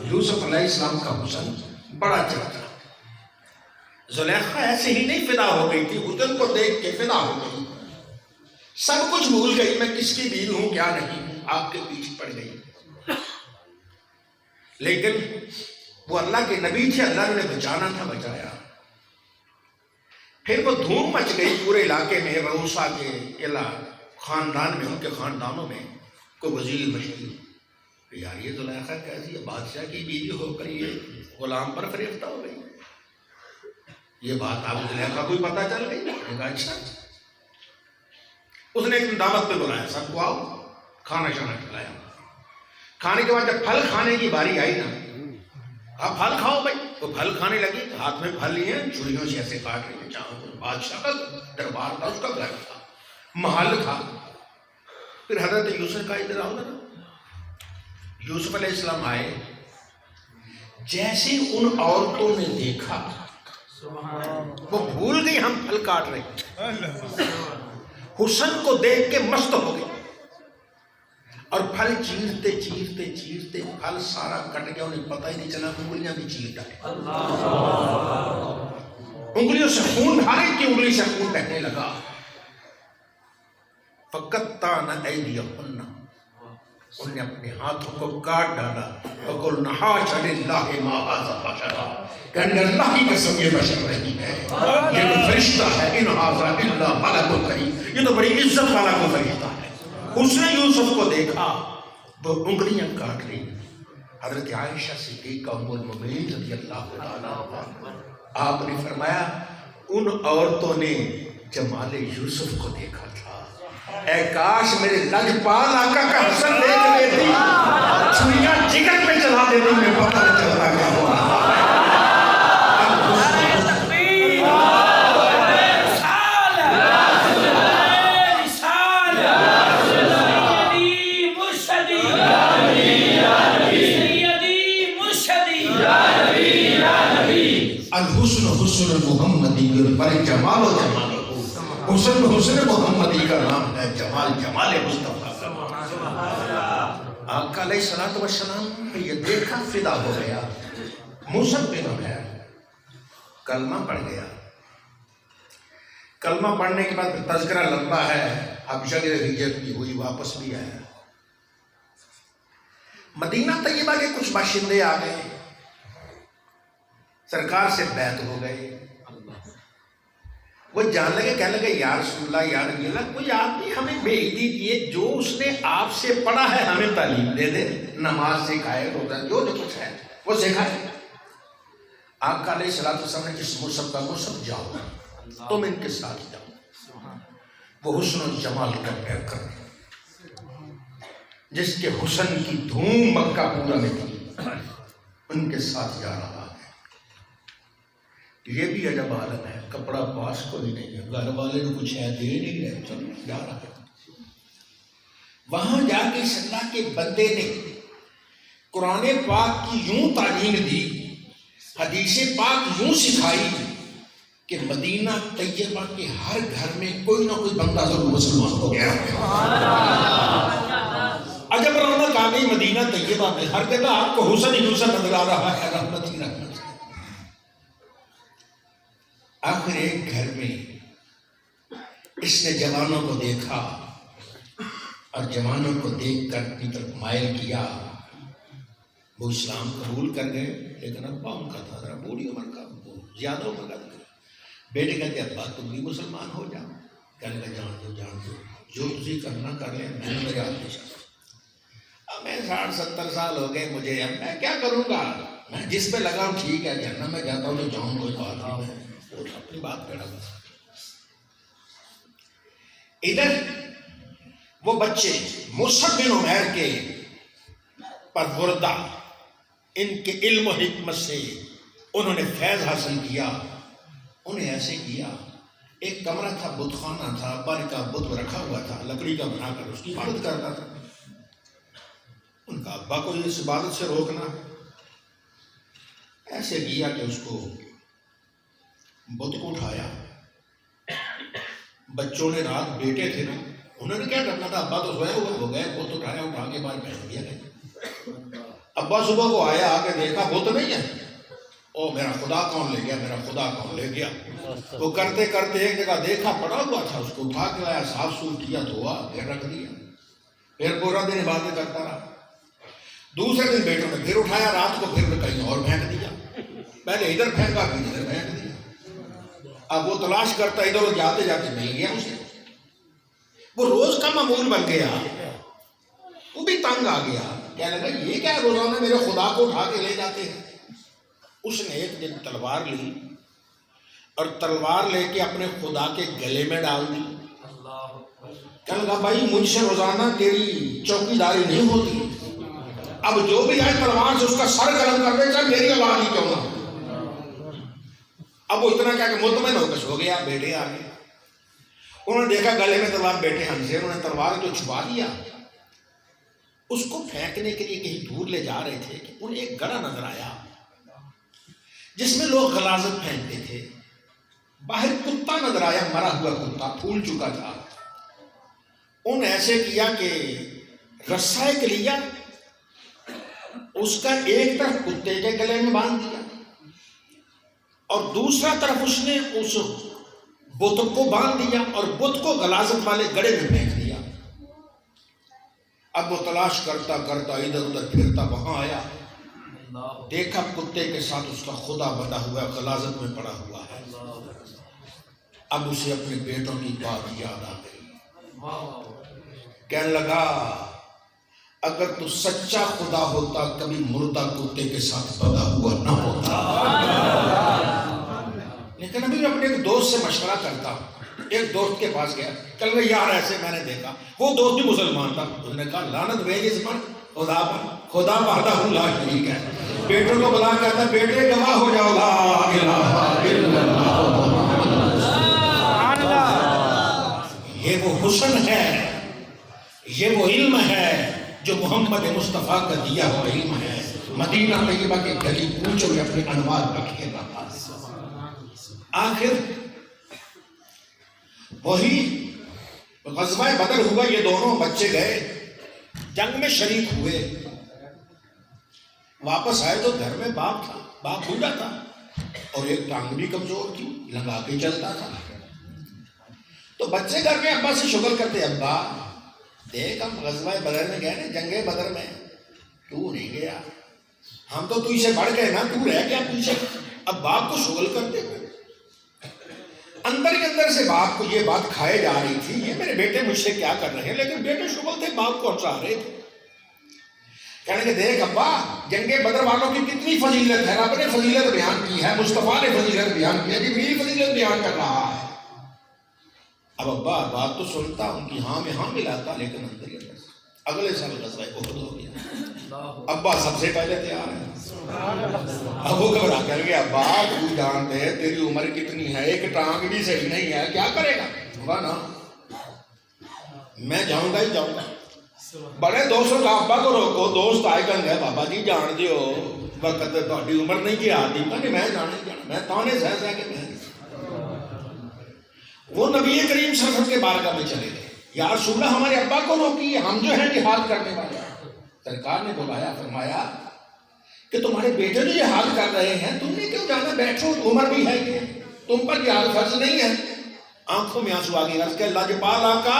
یوسف علیہ السلام کا حسن بڑا چرچا۔ زلیخا ایسے ہی نہیں فدا ہو گئی تھی، حسن کو دیکھ کے فدا ہو گئی، سب کچھ بھول گئی، میں کس کی بیوی ہوں کیا نہیں، آپ کے پیچھے پڑ گئی۔ لیکن وہ اللہ کے نبی تھے، اللہ نے بچانا تھا، بچایا۔ پھر وہ دھوم مچ گئی پورے علاقے میں، روسا کے خاندان میں، ان کے خاندانوں میں کوئی وزیر مشکل، یار یہ زلیخا کیسی ہے، بادشاہ کی بیوی ہو کر یہ غلام پر فریفتہ ہو گئی، یہ بات آپ زلیخا کو پتہ چل گئی۔ اچھا، اس نے ایک دعوت پہ بلایا، سب کو آؤ، کھانا شانا کھلایا۔ کھانے کے بعد جب پھل کھانے کی باری آئی نا، آپ پھل کھاؤ بھائی، وہ پھل کھانے لگی، ہاتھ میں پھل لیے، چھریوں سے ایسے کاٹ رہے ہیں، بادشاہ کا دربار تھا، اس کا گھر تھا، محل تھا۔ پھر حضرت یوسف کا ادھر آؤ نا، یوسف علیہ السلام آئے، جیسے ان عورتوں نے دیکھا وہ بھول گئی ہم پھل کاٹ رہے ہیں، حسن کو دیکھ کے مست ہو گئی، اور پھل چیرتے چیرتے چیرتے پھل سارا کٹ گیا، انہیں پتہ ہی نہیں چلا، انگلیاں بھی چیر ڈالیں، انگلیوں سے خون، ہر ایک کی انگلی سے خون بہنے لگا۔ فَقَطَّعْنَ أَيْدِيَهُنَّ، انہوں نے اپنے ہاتھوں کو کاٹ ڈالا، وَقُلْنَ حَاشَ لِلَّهِ مَا هَٰذَا بَشَرًا، کہنے اللہ کی قسم یہ بشر نہیں ہے، یہ تو فرشتہ ہے، إِنْ هَٰذَا إِلَّا مَلَكٌ كَرِيمٌ، یہ تو بڑی عزت والا کو فرشتہ ہے۔ اس نے یوسف کو دیکھا، وہ انگلیاں کاٹ لی. حضرت عائشہ صدیقہ ام المؤمنین رضی اللہ تعالیٰ عنہا، آپ نے فرمایا ان عورتوں نے جمال یوسف کو دیکھا تھا، اے کاش میرے لجپال آقا کا حسن دیکھ لیتی، چھریاں جگر پہ چلا دیتی، میں پتہ نہیں چلتا کیا ہوا. الحسن حسن محمدی پر جمال و جمال، حسن حسن محمدی کا نام ہے، جمال جمال مصطفیٰ کا نام. آقا علیہ الصلوۃ والسلام نے یہ دیکھا، فدا ہو گیا. موسیٰ بن عمیر کلمہ پڑھ گیا. کلمہ پڑھنے کے بعد تذکرہ لمبا ہے، حبشہ کی ہجرت بھی ہوئی، واپس بھی آیا. مدینہ طیبہ کے کچھ باشندے آ گئے، سرکار سے بیعت ہو گئے. وہ جان لگے، کہنے لگے یا رسول اللہ یا نبی اللہ، کوئی آدمی ہمیں بھیج دیجیے جو اس نے آپ سے پڑھا ہے ہمیں تعلیم دے دے، نماز سکھائے، روزہ جو کچھ ہے وہ سکھائے. آقا علیہ الصلوۃ والسلام نے جس مصحف کا مصحف جاؤ تم ان کے ساتھ جاؤ، وہ حسن و جمال کا پیکر جس کے حسن کی دھوم مکہ پورا میں تھی، ان کے ساتھ جا رہا. یہ بھی عجب عالم ہے، کپڑا پاس کوئی نہیں ہے، گھر والے کو کچھ ہے دے نہیں رہے، چلو جا رہا ہے. وہاں جا کے اس اللہ کے بندے نے قرآن پاک کی یوں تعلیم دی، حدیث پاک یوں سکھائی کہ مدینہ طیبہ کے ہر گھر میں کوئی نہ کوئی بندہ ضرور مسلمان ہو گیا. عجب رونق آ گئی مدینہ طیبہ میں، ہر جگہ آپ کو حسن ہی حسن نظر آ رہا ہے، رحمت ہی رحمت. آخر ایک گھر میں اس نے جوانوں کو دیکھا اور جوانوں کو دیکھ کر اپنی طرف مائل کیا. وہ اسلام قبول کر گئے، لیکن ابا ان کا تھا ذرا بوڑھی عمر کا، زیادہ عمر کا. بیٹے کہتے ابا تم بھی مسلمان ہو جاؤ. کہنے لگا جان دو جو تجھے کرنا کر لیں، میں نے میرے ہاتھ میں. اب میں 60-70 سال ہو گئے مجھے، اب میں کیا کروں گا، میں جس پہ لگا ہوں ٹھیک ہے، جہنم میں جاتا ہوں تو جاؤں، کوئی بات نہیں ہے، اپنی بات کرا. ادھر وہ بچے مصعب بن عمیر کے پروردہ، ان کے علم و حکمت سے انہوں نے فیض حاصل کیا. انہیں ایسے کیا، ایک کمرہ تھا، بت خانہ تھا، پر کا بت رکھا ہوا تھا، لکڑی کا بنا کر اس کی عبادت کرتا تھا. ان کا ابا کو اس عبادت سے روکنا، ایسے کیا کہ اس کو بت کو اٹھایا. بچوں نے رات بیٹے تھے نا، انہوں نے کیا کرنا تھا، ابا تو سوئے ہوئے ہو گئے، بت اٹھایا، اٹھا کے باہر پھینک دیا گیا. ابا صبح کو آیا، آ کے دیکھا بت نہیں ہے. او میرا خدا کون لے گیا، میرا خدا کون لے گیا. وہ کرتے کرتے ایک جگہ دیکھا پڑا ہوا تھا، اس کو اٹھا کے لایا، صاف صوف کیا، دھوا، پھر رکھ دیا. پھر پورا دن عبادت کرتا رہا. دوسرے دن بیٹوں نے پھر اٹھایا، رات کو پھر کہیں اور پھینک دیا. پہلے ادھر پھینکا، پھر ادھر پھینک دیا. اب وہ تلاش کرتا، ادھر جاتے جاتے مل گیا اسے. وہ روز کا معمول بن گیا، وہ بھی تنگ آ گیا، کہنے لگا یہ کیا روزانہ میرے خدا کو اٹھا کے لے جاتے ہیں. اس نے ایک دن تلوار لی اور تلوار لے کے اپنے خدا کے گلے میں ڈال دی. کہنے لگا بھائی مجھ سے روزانہ تیری چوکی داری نہیں ہوتی، اب جو بھی آئے تلوار سے اس کا سر قلم کر دے، چاہے میری اولاد ہی کیوں نہ. اب وہ اتنا کیا کہ مطمئن ہو کر ہو گیا. بیٹے آ گئے، انہوں نے دیکھا گلے میں تلوار، بیٹے ہنسے، انہوں نے تلوار کو چھپا لیا. اس کو پھینکنے کے لیے کہیں دور لے جا رہے تھے کہ انہیں ایک گڑھا نظر آیا جس میں لوگ غلاظت پھینکتے تھے. باہر کتا نظر آیا، مرا ہوا کتا، پھول چکا تھا. انہوں نے ایسے کیا کہ رسا ایک لیا، اس کا ایک طرف کتے کے گلے میں باندھ دیا اور دوسرا طرف اس نے اس بت کو باندھ دیا اور بت کو غلاظت والے گڑھے میں پھینک دیا. اب وہ تلاش کرتا کرتا ادھر ادھر پھرتا وہاں آیا، دیکھا کتے کے ساتھ اس کا خدا بنا ہوا ہے، غلاظت میں پڑا ہوا ہے. اب اسے اپنے بیٹوں کی بات یاد آ گئی. کہنے لگا اگر تو سچا خدا ہوتا کبھی مردہ کتے کے ساتھ پیدا ہوا نہ ہوتا. لیکن ابھی میں اپنے ایک دوست سے مشورہ کرتا ہوں. ایک دوست کے پاس گیا, کل میں یار ایسے میں نے دیکھا, وہ دوست بھی مسلمان تھا. اس نے کہا لعنت بھیج پر خدا پر, خدا وحدہ لا شریک ہے. بیٹوں کو بلا کہتا ہے بیٹے گواہ ہو جاؤ لا الہ الا اللہ. یہ وہ حسن ہے, یہ وہ علم ہے جو محمد مصطفیٰ کا دیا ہوا علم ہے. مدینہ طیبہ کے گلی کوچوں میں اپنے انوار کا کھیل رہا. آخر وہی غزوہ بدر ہوا, یہ دونوں بچے گئے جنگ میں شریک ہوئے. واپس آئے تو گھر میں باپ تھا, باپ بوڑھا تھا اور ایک ٹانگ بھی کمزور تھی, لگا کے چلتا تھا. تو بچے گھر میں ابا سے شکر کرتے, ابا دیکھ ہم غزوہ بدر میں گئے نا, جنگ بدر میں تو نہیں گیا, ہم تو تجھ سے بڑھ گئے نا, تو رہ گیا پیچھے. اب باپ کو شغل کرتے ہوئے اندر کے اندر سے باپ کو یہ بات کھائے جا رہی تھی, یہ میرے بیٹے مجھ سے کیا کر رہے ہیں. لیکن بیٹے شغل تھے, باپ کو ہنسا رہے تھے. کہنے کہ دیکھ ابا جنگ بدر والوں کی کتنی فضیلت ہے, رب نے فضیلت بیان کی ہے, مصطفیٰ نے فضیلت بیان کی ہے, جبریل فضیلت بیان کر رہا ہے. اب ابا بات تو سنتا, ان کی ہاں میں ہاں ملاتا, لیکن اندر ہی اندر اگلے سال غزوہ احد ہو گیا. ابا سب سے پہلے تیار ہے. اب وہ گھبرا کر گیا, ابا تو جانتے ہے تیری عمر کتنی ہے, ایک ٹانگ بھی صحیح نہیں ہے, کیا کرے گا. ہوگا نا میں جاؤں گا ہی جاؤں گا. بڑے دوستوں کا ابا کو روکو, دوست آئے کر گئے بابا جی جان دیو وقت تھوڑی عمر نہیں کی آتی. میں جانا ہی جانا, میں تانے سہ سہ کے میں. وہ نبی کریم صلی اللہ علیہ وسلم کے بارگاہ میں چلے گئے, یا رسول اللہ ہمارے ابا کو روکیے, ہم جو ہیں جہاد کرنے والے. سرکار نے بلایا, فرمایا کہ تمہارے بیٹے جو یہ حال کر رہے ہیں, تم نے کیوں جانا, بیٹھو, عمر بھی ہے کہ تم پر جہاد فرض نہیں ہے. آنکھوں میں آنسو آ گئے, عرض کہ اللہ جبال آقا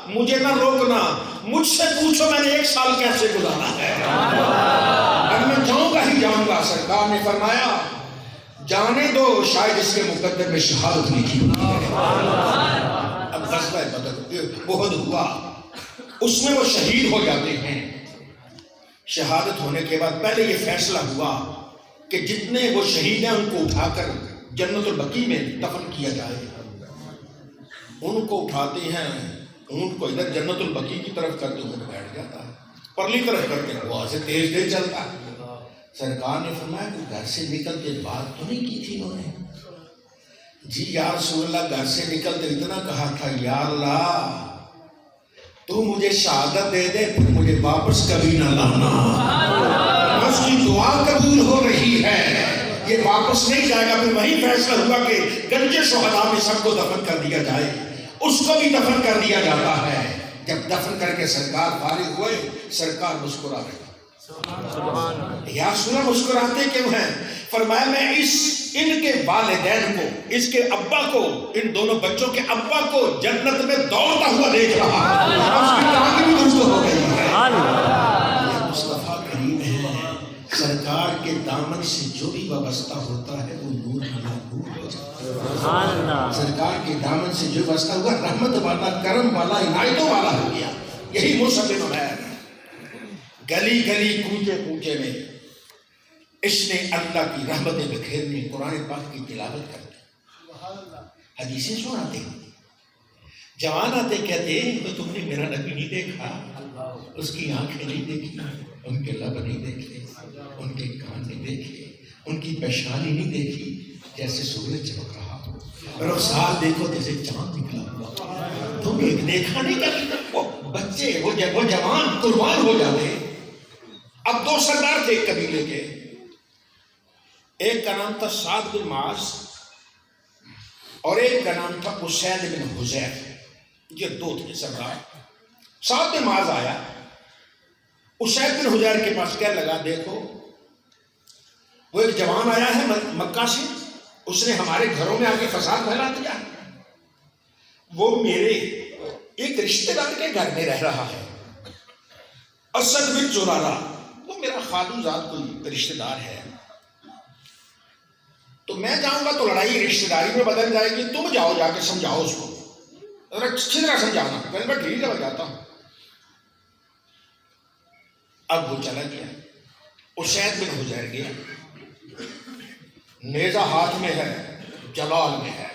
مجھے نہ روکنا, مجھ سے پوچھو میں نے ایک سال کیسے گزارا ہے, اب میں جاؤں گا ہی جاؤں گا. سرکار نے فرمایا جانے دو, شاید اس کے مقدر میں شہادت لکھی ہوئی ہے. اب غزوہ بدر احد ہوا, اس میں وہ شہید ہو جاتے ہیں. شہادت ہونے کے بعد پہلے یہ فیصلہ ہوا کہ جتنے وہ شہید ہیں ان کو اٹھا کر جنت البقیع میں دفن کیا جائے. ان کو اٹھاتے ہیں, اونٹ کو ادھر جنت البقیع کی طرف کرتے ہوئے بیٹھ جاتا ہے, پرلی طرف کرتے ہیں, وہاں سے تیز تیز چلتا ہے. سرکار نے فرمایا کہ گھر سے نکلتے بات تو نہیں کی تھی انہوں نے. جی یا رسول اللہ گھر سے نکلتے اتنا کہا تھا, یا اللہ تو مجھے شہادت دے دے, پھر مجھے واپس کبھی نہ لانا. اس کی دعا قبول ہو رہی ہے, یہ واپس نہیں جائے گا. پھر وہی فیصلہ ہوا کہ گنج شہداء میں سب کو دفن کر دیا جائے. اس کو بھی دفن کر دیا جاتا ہے. جب دفن کر کے سرکار فارغ ہوئے, سرکار مسکرا رہے. یا سنا مسکراتے کیوں ہیں؟ فرمایا میں ان کے والدین کو, اس کے ابا کو, ان دونوں بچوں کے ابا کو جنت میں دوڑتا ہوا دیکھ رہا, اس کی ٹانگ بھی درست ہو گئی ہے. یہ مصطفیٰ کریم ہے. سرکار کے دامن سے جو بھی وابستہ ہوتا ہے وہ نور والا نور ہو جاتا ہے. سرکار کے دامن سے جو وابستہ ہوا رحمت والا, کرم والا, عنایتوں والا ہو گیا. یہی مصطفیٰ ہے. گلی گلی کوچے کوچے میں اس نے اللہ کی رحمتیں بکھیرنی, قرآن پاک کی تلاوت کرتے, حدیثیں سناتے. جوان آتے کہتے تو تم نے میرا نبی نہیں دیکھا, اس کی آنکھیں نہیں دیکھی, ان کے لب نہیں دیکھے, ان کے کان نہیں دیکھے, ان کی پیشانی نہیں دیکھی جیسے سورج چمک رہا ہو, رخسار دیکھو جیسے چاند نکلا ہوا. تم ایک دیکھا نہیں کرتے. وہ بچے وہ جوان قربان ہو جاتے. اب دو سردار تھے ایک قبیلے کے, ایک کا نام تھا سعد بن معاذ اور ایک کا نام تھا اسید بن حذیر. یہ دو تھے سردار. سعد بن معاذ آیا اسید بن حذیر کے پاس, کہنے لگا دیکھو وہ ایک جوان آیا ہے مکہ سے, اس نے ہمارے گھروں میں آ کے فساد پھیلا دیا. وہ میرے ایک رشتہ دار کے گھر میں رہ رہا ہے, اسد بن زرارہ, وہ میرا خالو زاد کوئی رشتہ دار ہے. تو میں جاؤں گا تو لڑائی رشتہ داری میں بدل جائے گی, تم جاؤ جا کے سمجھاؤ اس کو, اچھی طرح سمجھانا. میں ٹھیک ہے میں جاتا ہوں. اب وہ چلا گیا، اسید بن حجیر گیا، نیزہ ہاتھ میں ہے، جلال میں ہے۔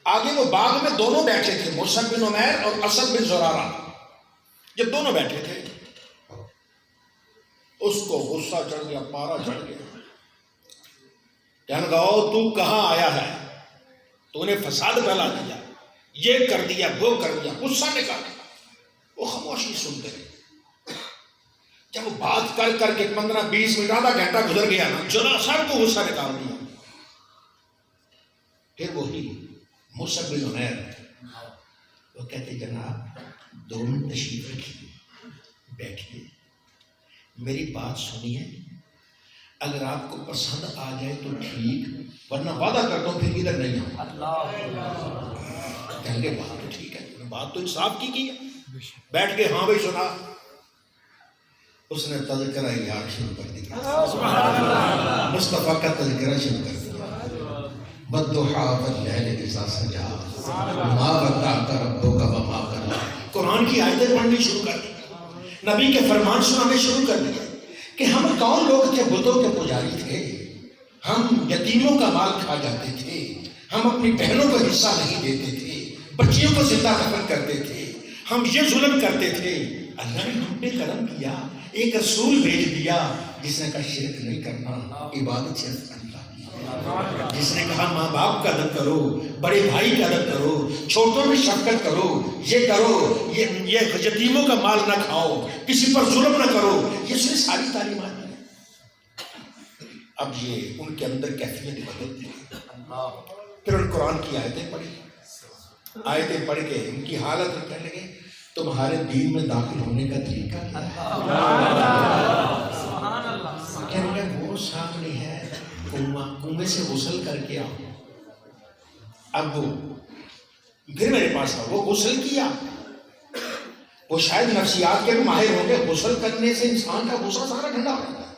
آگے وہ باغ میں دونوں بیٹھے تھے، مصعب بن عمیر اور اسد بن زرارہ، یہ دونوں بیٹھے تھے۔ اس کو غصہ چڑھ گیا، پارا چڑھ گیا، کہنے لگا تو کہاں آیا ہے، تو نے فساد پھیلا دیا، یہ کر دیا وہ کر دیا، غصہ نکالا۔ وہ خاموشی سنتے رہے۔ جب وہ بات کر کر کے 15-20 منٹ آدھا گھنٹہ گزر گیا نا، ذرا سب کو غصہ نکال دیا۔ پھر وہی مصعب بن عمیر وہ کہتے جناب 2 منٹ تشریف رکھیے، بیٹھیے، میری بات سنیے، اگر آپ کو پسند آ جائے تو ٹھیک، ورنہ وعدہ کرتا ہوں پھر ادھر نہیں آؤں۔ کہیں گے بات تو ٹھیک ہے، بات تو انصاف کی ہے۔ بیٹھ کے ہاں بھائی سنا، اس نے تذکرہ یار شروع کر دیا، مصطفیٰ کا تذکرہ شروع کر دیا۔ والضحیٰ واللیل اذا سجا ما ودعک ربک وما قلی۔ قرآن کی آیتیں پڑھنی شروع کر دی، نبی کے فرمان سنانے شروع کر دیے کہ ہم کون لوگ تھے، بتوں کے پجاری تھے، ہم یتیموں کا مال کھا جاتے تھے، ہم اپنی بہنوں کو حصہ نہیں دیتے تھے، بچیوں کو زندہ دفن کرتے تھے، ہم یہ ظلم کرتے تھے۔ اللہ نے ہم پہ کرم کیا، ایک رسول بھیج دیا جس نے کہا شرک نہیں کرنا، عبادت صرف اللہ کی، جس نے کہا ماں باپ کا ادب کرو، بڑے بھائی کا ادب کرو، چھوٹوں میں شفقت کرو، یہ کرو، یہ یتیموں کا مال نہ کھاؤ، کسی پر ظلم نہ کرو، یہ اس نے ساری تعلیمات دی۔ اب یہ ان کے اندر کیفیت بدلتی ہے۔ پھر ان قرآن کی آیتیں پڑھی، آیتیں پڑھ کے ان کی حالت کہنے لگے تمہارے دین میں داخل ہونے کا طریقہ کیا ہے؟ کہنے لگے وہ سامنے ہے، کنویں سے غسل کر کے آؤ۔ اب وہ پھر میرے پاس آؤ، وہ غسل کیا، وہ شاید نفسیات کے بھی ماہر ہوں گے، غسل کرنے سے انسان کا غصہ سارا ٹھنڈا ہو جاتا ہے۔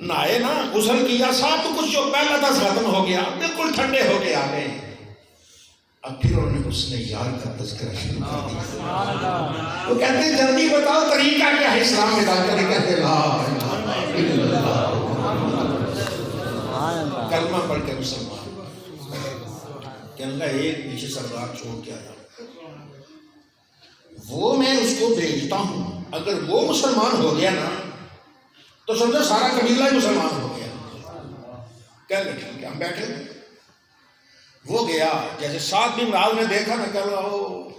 نہائے نا، غسل کیا، سب کچھ جو پہلا تھا ختم ہو گیا، بالکل ٹھنڈے ہو کے آ گئے۔ اب پھر انہوں نے حسن یار کا تذکرہ شروع کر دیا۔ وہ کہتے ہیں جلدی بتاؤ طریقہ کیا ہے اسلام میں داخل کرنے؟ کہتے لا الہ الا اللہ، کلمہ پڑھ کے مسلمان۔ کہنے لگا ایک پیچھے سردار چھوڑ کے آیا، وہ میں اس کو بھیجتا ہوں، اگر وہ مسلمان ہو گیا نا تو سمجھو سارا قبیلہ ہی مسلمان ہو گیا۔ کہنے لگے ٹھیک ہے، ہم بیٹھے، وہ گیا، جیسے سعد بن معاذ نے دیکھا نا، کہہ رہا ہو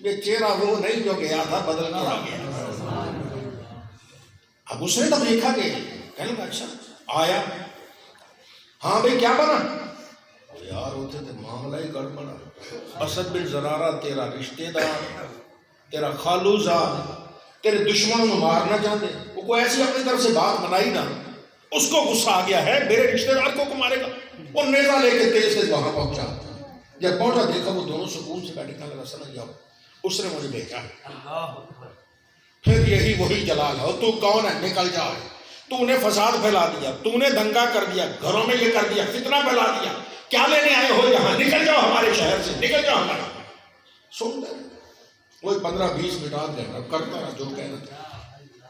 یہ چہرہ وہ نہیں جو گیا تھا، بدل کے آ گیا۔ اب اس نے تو دیکھا کہ کہنے لگا اچھا آیا، ہاں بھائی کیا بنا؟ یار ہوتے تھے معاملہ ہی گڑبڑا، اسد بن زرارہ تیرا رشتے دار، تیرا خالو زاد، تیرے دشمنوں کو مارنا چاہتے، وہ کوئی ایسی اپنی طرف سے بات بنائی نا، اس کو غصہ آ گیا ہے، میرے رشتے دار کو مارے گا۔ وہ نیزہ لے کے تیز سے وہاں پہنچا، جب پہنچا دیکھا وہ دونوں سکون سے بیٹھے، کہنے لگا سمجھ جاؤ اس نے مجھے بھیجا۔ پھر یہی وہی جلال ہے، تو کون ہے؟ نکل جا، تو نے فساد پھیلا دیا، تو نے دنگا کر دیا، گھروں میں یہ کر دیا، فتنہ پھیلا دیا، کیا لینے آئے ہو یہاں؟ نکل جاؤ ہمارے شہر سے، نکل جاؤ ہمارے۔ سنتے وہی 15-20 منٹ آدھ گھنٹہ کرتا رہا جو کہنا تھا،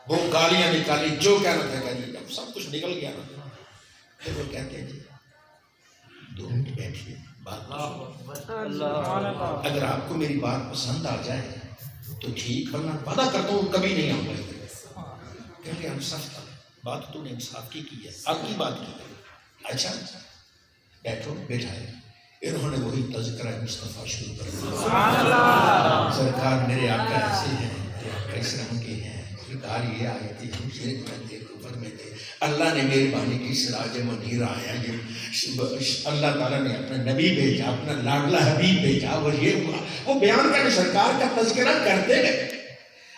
وہ گالیاں نکالی، جو کہنا تھا کہہ دیا، سب کچھ نکل گیا نا۔ پھر وہ کہتے ہیں جی 2 منٹ بیٹھیے، بات اگر آپ کو میری بات پسند آ جائے تو ٹھیک، ورنہ وعدہ کرتا ہوں کبھی نہیں آؤں گا۔ کہتے ہیں انصاف کا بات تو نے انصاف کی ہے، آپ کی بات کی ہے، اچھا بیٹھو، بیٹھائے۔ انہوں نے وہی تذکرہ مصطفیٰ شروع کر دیا۔ سرکار میرے آقا ایسے ہیں، میرے آقا اس رحم کے ہیں، سرکار یہ آئے تھے، ہم شرک میں تھے، کفر میں تھے، اللہ نے مہربانی کی، سراج منیر آیا، یہ اللہ تعالیٰ نے اپنا نبی بھیجا، اپنا لاڈلا حبیب بھیجا، اور یہ ہوا۔ وہ بیان کرنے سرکار کا تذکرہ کرتے گئے،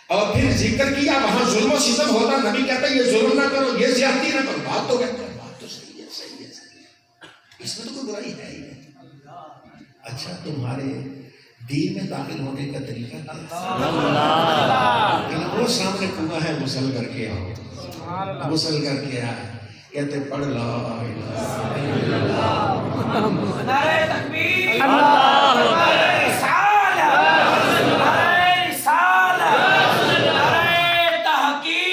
اور پھر ذکر کیا وہاں ظلم و ستم ہوتا، نبی کہتا ہے یہ ظلم نہ کرو، یہ زیادتی نہ کرو، بات تو کہتا ہے، بات تو صحیح ہے، صحیح ہے، صحیح ہے، اس میں تو کوئی برائی ہے ہی نہیں۔ اچھا تمہارے دین میں داخل ہونے کا طریقہ کیا ہے؟ وہ سامنے کنواں ہے، غسل کر کے آؤ، غسل کر کے آئے، کہتے پڑھ لا الہ الا اللہ، نعرہ تکبیر، اللہ اکبر، رسالت، نعرہ رسالت، نعرہ تحقیق۔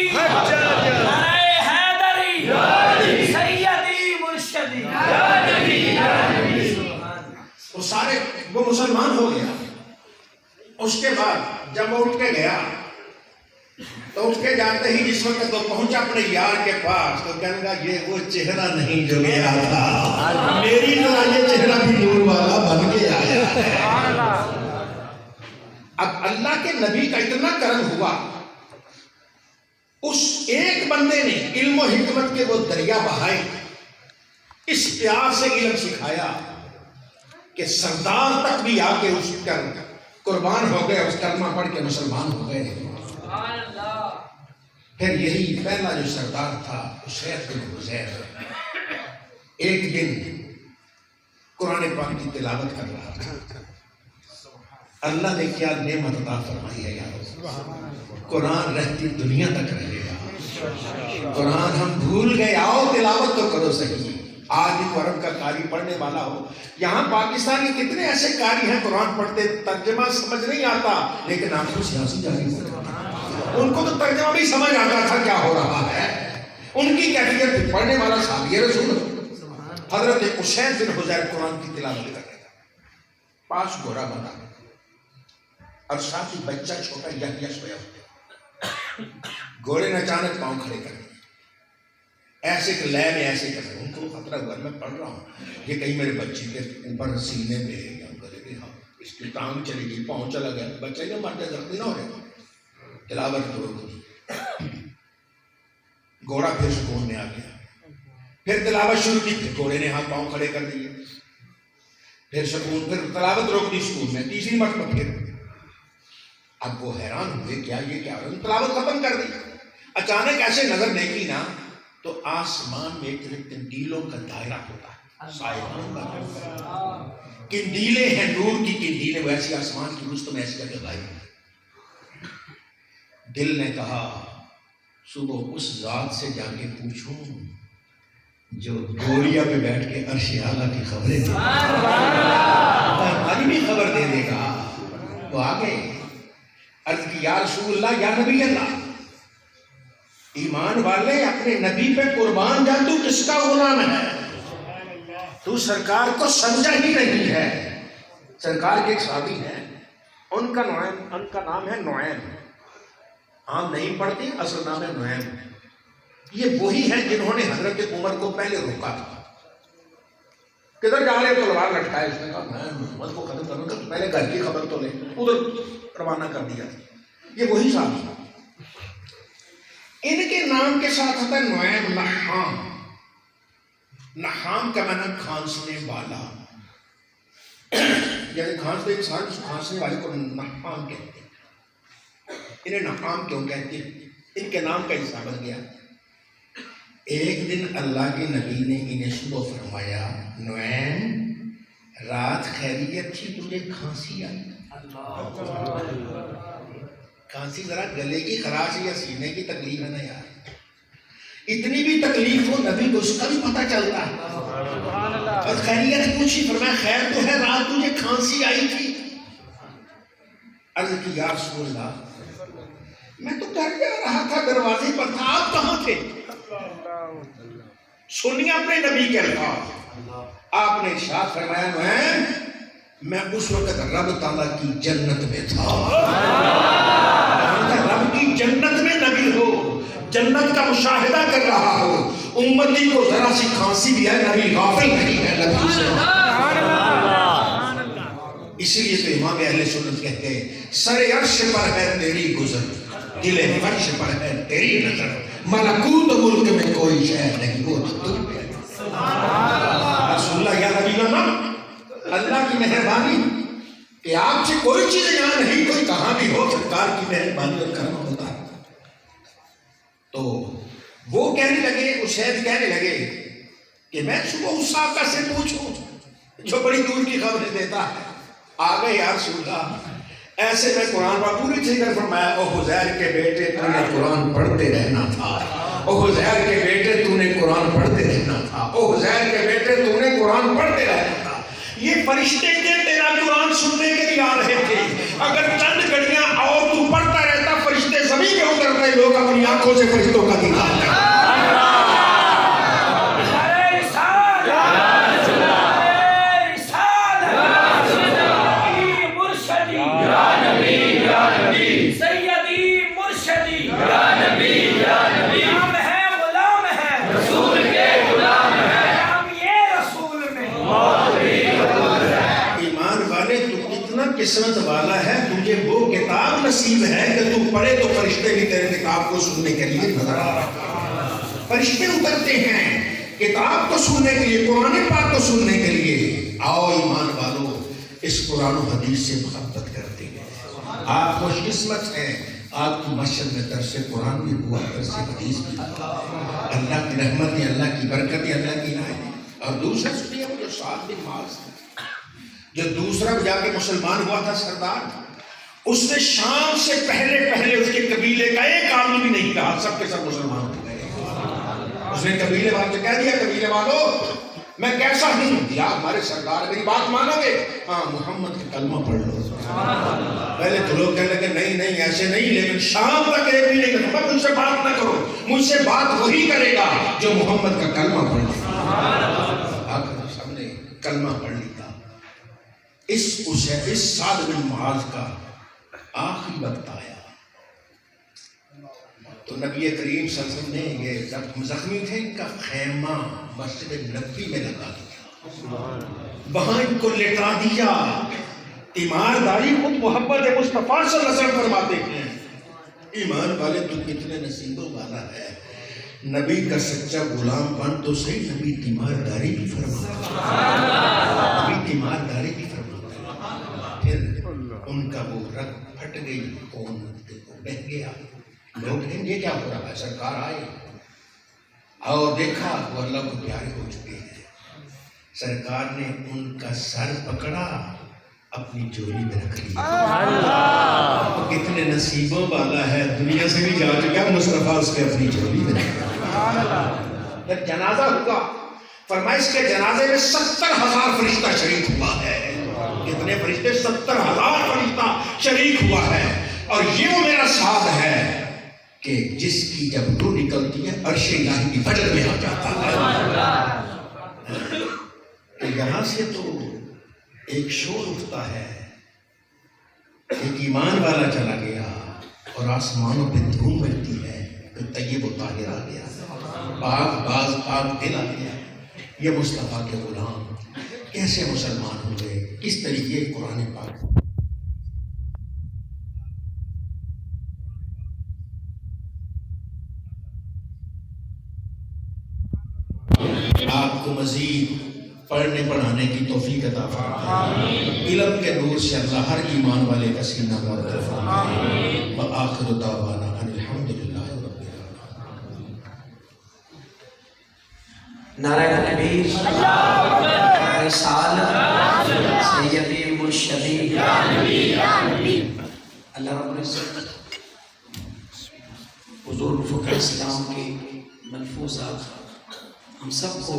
سارے وہ مسلمان ہو گیا. اس کے بعد جب وہ اٹھ کے گیا تو اٹھ کے جاتے ہی جس وقت وہ پہنچا اپنے یار کے پاس تو کہنے لگا یہ وہ چہرہ نہیں جو گیا تھا, میری طرح یہ چہرہ بھی نور والا بن کے آیا ہے. اب اللہ کے نبی کا اتنا کرم ہوا, اس ایک بندے نے علم و حکمت کے وہ دریا بہائے, اس پیار سے علم سکھایا کہ سردار تک بھی آ کے اس کا قربان ہو گئے, اس کلمہ پڑھ کے مسلمان ہو گئے. پھر یہی پہلا جو سردار تھا اسید بن حذیر, ایک دن قرآن پاک کی تلاوت کر رہا تھا. اللہ نے کیا نعمت عطا فرمائی ہے یارو, قرآن رہتی دنیا تک رہے گا. قرآن ہم بھول گئے, آؤ تلاوت تو کرو صحیح. آج بھی عرب کا قاری پڑھنے والا ہو, یہاں پاکستان کے کتنے ایسے قاری ہیں قرآن پڑھتے ترجمہ سمجھ نہیں آتا لیکن آنکھوں سے آنسو جاری ہوتے, ان کو تو ترجمہ بھی سمجھ آتا تھا کیا ہو رہا ہے. ان کی کیفیت پڑھنے والا صحابی رسول حضرت اسید بن حذیر قرآن کی تلاوت کر رہے تھا, پاس گھوڑا بنا اور ساتھ ہی بچہ چھوٹا یحییٰ سویا ہوا. گھوڑے نے اچانک پاؤں کھڑے کر دیے, ایسے کہ لے میں ایسے کر رہے. ان کو خطرہ ہوا, میں پڑھ رہا ہوں کہ کہیں میرے بچے کے اوپر سینے پہ یا گلے پہ, ہاں اس کی ٹانگ چلی گئی, پاؤں چلا گیا, بچہ ہی نہ مر جائے, زخمی نہ ہو رہے. تلاوت تو روک دی, گھوڑا پھر سکون میں آ گیا. پھر تلاوت شروع کی, پھر گھوڑے نے ہاتھ پاؤں کھڑے کر دیے, پھر سکون, پھر تلاوت روک دی سکون میں. تیسری مرتبہ پھر اب وہ حیران ہوئے, کیا یہ کیا, تلاوت ختم کر دی. اچانک ایسے نظر دیکھی نا تو آسمان میں ایک کنڈیلوں کا دائرہ ہوتا ہے, سائبان کا کنڈیلیں ہیں, نور کی کنڈیلیں, ویسی آسمان کی روز تو میں ایسی جگہ لائی. دل نے کہا صبح اس ذات سے جا کے پوچھوں جو گوریا پہ بیٹھ کے عرش اعلیٰ کی خبریں دے, ہماری بھی خبر دے دے گا. وہ آگے عرض کی یا رسول اللہ, یا نبی اللہ, ایمان والے اپنے نبی پہ قربان جا, تو کس کا غلام ہے, تو سرکار کو سمجھا ہی نہیں ہے. سرکار کے ایک صحابی ہیں, ان کا نام ہے نعیم, عام نہیں پڑھتے, اصل نام ہے نعیم. یہ وہی ہیں جنہوں نے حضرت عمر کو پہلے روکا تھا. کدھر جا رہے, تلوار لٹکائے, اس نے کہا میں محمد کو ختم کروں گا, پہلے گھر کی خبر تو لے, ادھر روانہ کر دیا. یہ وہی صحابی ہیں. ان کے نام کے ساتھ ہوتا ہے نعیم, نحام. نحام کا معنی کھانسنے والا, یعنی کھانستے انسان کھانسنے والے کو نحام کہتے ہیں. انہیں نحام کیوں کہتے ہیں, ان کے نام کا حصہ بن گیا. ایک دن اللہ کے نبی نے انہیں صبح فرمایا, نعیم رات خیریت تھی, تجھے کھانسی آئی. کھانسی ذرا گلے کی خراش یا سینے کی تکلیف ہے نا یار, اتنی بھی تکلیف ہو نبی کو اس کا بھی پتہ چلتا ہے. اور خیریت پوچھی, فرمایا خیر تو ہے, رات تجھے کھانسی آئی تھی. عرض کی یا رسول اللہ میں تو گھر جا رہا تھا, دروازے پر تھا, آپ کہاں تھے. سنیے اپنے نبی کے الفاظ, آپ نے ارشاد فرمایا نعیم میں اس وقت رب تعالیٰ کی جنت میں تھا. رب کی جنت میں نبی ہو, جنت کا مشاہدہ کر رہا ہو, امتی کو ذرا سی کھانسی بھی ہے, نبی غافل نہیں ہے نبی سے. اسی لیے تو امام اہل سنت کہتے ہیں سر عرش پر ہے تیری گزر, دل فرش پر ہے تیری نظر, ملکوت ملک میں کوئی شے نہیں, وہ تو تم پہ ہے. رسول اللہ یا نبی اللہ, اللہ کی مہربانی کہ آپ سے کوئی چیز یہاں نہیں, کوئی کہاں بھی ہو, سرکار کی مہربانی اور کرم ہوتا ہے. تو وہ کہنے لگے, اسید کہنے لگے کہ میں صبح اس صاحب کا سے پوچھوں جو بڑی دور کی خبریں دیتا ہے. آگے یا رسول اللہ ایسے میں قرآن پر پوری چیز کر فرمایا, او حذیر کے بیٹے تو نے قرآن پڑھتے رہنا تھا, او حذیر کے بیٹے تو نے قرآن پڑھتے رہنا تھا, او حذیر کے بیٹے تو نے قرآن پڑھتے رہنا تھا. یہ فرشتے کے تیرا قرآن سننے کے لیے آ رہے تھے, اگر چند گھڑیاں اور تو پڑھتا رہتا فرشتے زمین پہ اترتے, لوگ اپنی آنکھوں سے فرشتوں کا دیدار کرتے. قسمت والا ہے، تجھے وہ کتاب نصیب ہے کہ تو پڑھے تو فرشتے بھی تیرے کتاب کو سننے کے لیے نظر آ رہا ہے۔ فرشتے اترتے ہیں کتاب کو سننے کے لیے، قرآن پاک کو سننے کے لیے۔ آؤ ایمان والو، اس قرآن و حدیث سے محبت کرتے ہیں۔ آپ خوش قسمت ہیں، آپ کی مسجد میں درس قرآن بھی ہوا، درس حدیث بھی ہوا۔ اللہ کی رحمت ہے، اللہ کی برکت ہے، اللہ کی عنایت ہے۔ اور دوسرا سنیے، وہ جو سعد بن معاذ جو دوسرا جا کے مسلمان ہوا تھا سردار، اس نے شام سے پہلے اس کے قبیلے کا ایک آدمی بھی نہیں کہا، سب کے سب مسلمان ہو گئے۔ اس نے قبیلے والوں سے کہہ دیا، قبیلے والوں میں کیسا ہوں، یا ہمارے سردار میری بات مانو گے؟ ہاں، محمد کا کلمہ پڑھ لو۔ پہلے تو لوگ کہنے لگے نہیں ایسے نہیں، لیکن شام تک ایک بھی نہیں کہا، مجھ سے بات نہ کرو، مجھ سے بات وہی کرے گا جو محمد کا کلمہ پڑھ لے۔ آخر سب نے کلمہ پڑھ لیا۔ اس سعد بن معاذ کا آخری وقت آیا تو نبی کریم صلی اللہ علیہ وسلم نے یہ جب زخمی تھے ان کا خیمہ مسجد نبوی میں لگا دیا، وہاں ان کو لٹا دیا۔ ایمانداری خود محبت مصطفیٰ صلی اللہ علیہ وسلم فرماتے ہیں، ایمان والے تو کتنے نصیبوں والا ہے، نبی کا سچا غلام بن تو صحیح، نبی تیمارداری بھی فرماتا ہے، نبی تیمارداری بھی فرماتا ہے۔ پھر ان کا وہ رگ پھٹ گئی، خون بہہ گیا۔ لوگ کہیں یہ کیا ہو رہا ہے؟ سرکار آئے اور دیکھا وہ اللہ کو پیارے ہو چکے ہیں۔ سرکار نے ان کا سر پکڑا، اپنی جولی میں رکھ لیا۔ وہ کتنے نصیبوں والا ہے، دنیا سے بھی جا چکا، مصطفیٰ اس کے اپنی جولی میں رکھا۔ جب جنازہ ہوا، فرمایا اس کے جنازے میں 70,000 فرشتہ شریک ہوا ہے۔ کتنے فرشتے؟ 70,000 فرشتہ شریک ہوا ہے۔ اور یہ وہ میرا ساتھ ہے کہ جس کی جب روح نکلتی ہے عرش الہی کی فجر میں آ جاتا ہے۔ یہاں سے تو ایک شور اٹھتا ہے، ایک ایمان والا چلا گیا اور آسمانوں پہ دھوم مچتی ہے کہ طیب و طاہر آ گیا، پاک باز پاک دل آ گیا۔ یہ مصطفیٰ کے غلام کیسے مسلمان ہوئے، کس طریقے قرآن پاک آپ کو مزید پڑھنے پڑھانے کی توفیق عطا فرمائے، علم کے نور سے اللہ ہر ایمان والے کا سینہ معطر فرمائے۔ وآخر دعوانا ان الحمدللہ رب العالمین۔ نعرہ تکبیر، نعرہ رسالت، سیدی مرشدی اللہ رب العزت حضور فخر اسلام کے ملفوظات ہم سب کو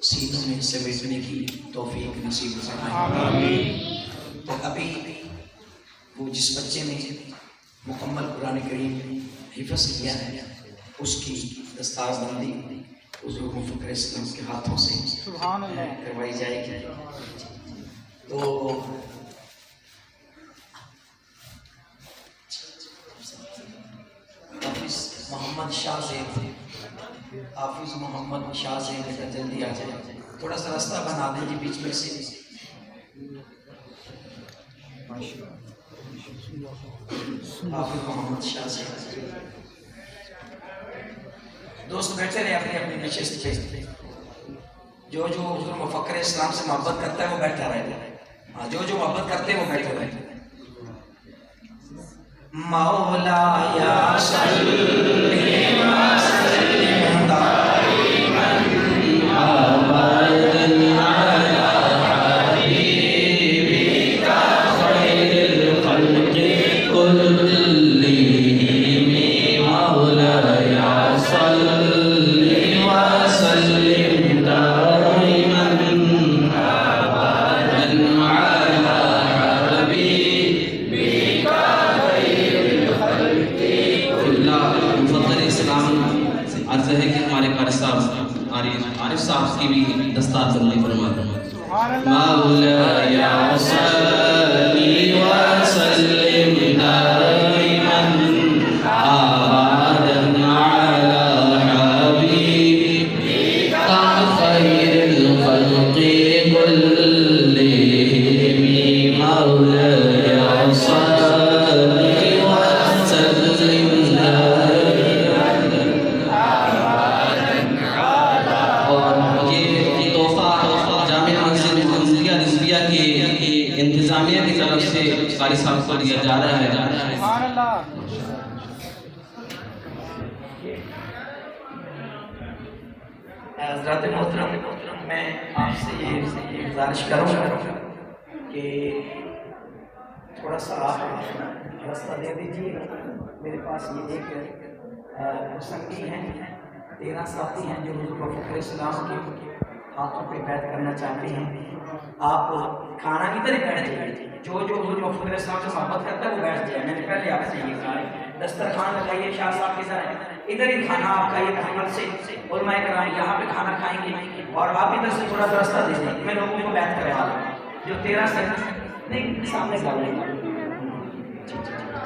سینوں میں سمیٹنے کی توفیق نصیب فرمائے۔ تو ابھی وہ جس بچے نے مکمل قرآن کریم حفظ کیا ہے اس کی دستار بندی حضور فخر اسلام کے ہاتھوں سے کروائی جائے گی۔ تو حافظ محمد شاہ زید، حافظ محمد شاہ زید کا جلدی آ جائے، تھوڑا سا راستہ بنا دیں جی بیچ میں سے۔ حافظ محمد شاہ زید، دوست بیٹھے رہے اپنی اپنی نشست پہ، جو حضور مفکر اسلام سے محبت کرتا ہے وہ بیٹھا رہے، ہاں جو محبت کرتے ہیں وہ بیٹھے رہے۔ مولا یا صلی عارف صاحب کی بھی دستار بندی فرما مولایا صلی وسلم دائما ابدا علی حبیبک خیر الخلق کلہم مولایا انتظامیہ کی طرف سے قاری صاحب کو دیا جا رہا ہے. حضرات محترم، میں آپ سے یہ گزارش کروں گا کہ تھوڑا سا آپ راستہ دے دیجیے. میرے پاس یہ ایک سنگی ہیں، 13 ساتھی ہیں جو حضور فخر اسلام کے ہاتھوں پہ بیعت کرنا چاہتے ہیں. آپ کھانا ادھر ہی بیٹھ جائیے، جو حضور فخر اسلام سے محبت کرتا ہے وہ بیٹھ جائے. میں نے پہلے آپ سے یہ کہا ہے، دسترخوان لگائیے. شاہ صاحب کے ذرا ادھر ہی کھانا آپ کھائیے محبت سے. علماء کرام یہاں پہ کھانا کھائیں گے اور آپ ادھر سے تھوڑا سا راستہ دے دیں. میں لوگوں کو بیعت کروا رہا ہوں جو 13 نہیں سامنے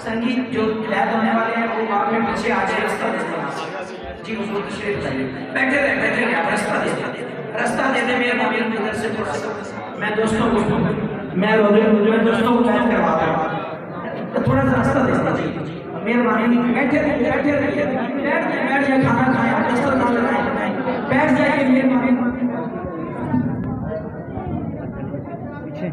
سنگی جو بیعت ہونے والے ہیں وہ آپ میں پیچھے آ جائے، راستہ دے دیں. جی حضور تشریف لائیے. بیٹھے رہے آپ راستہ دے دیں، راستہ دے دیں. میرے بابی ادھر سے تھوڑا سا میں دوستوں کو بیعت کرواتا ہوں، تھوڑا سا راستہ دے دیں. مہربانی بیٹھے رہیے، بیٹھ جائے. کھانا کھائیں، راستہ نہ لگائیں، بیٹھ جائے. مہربانی پیچھے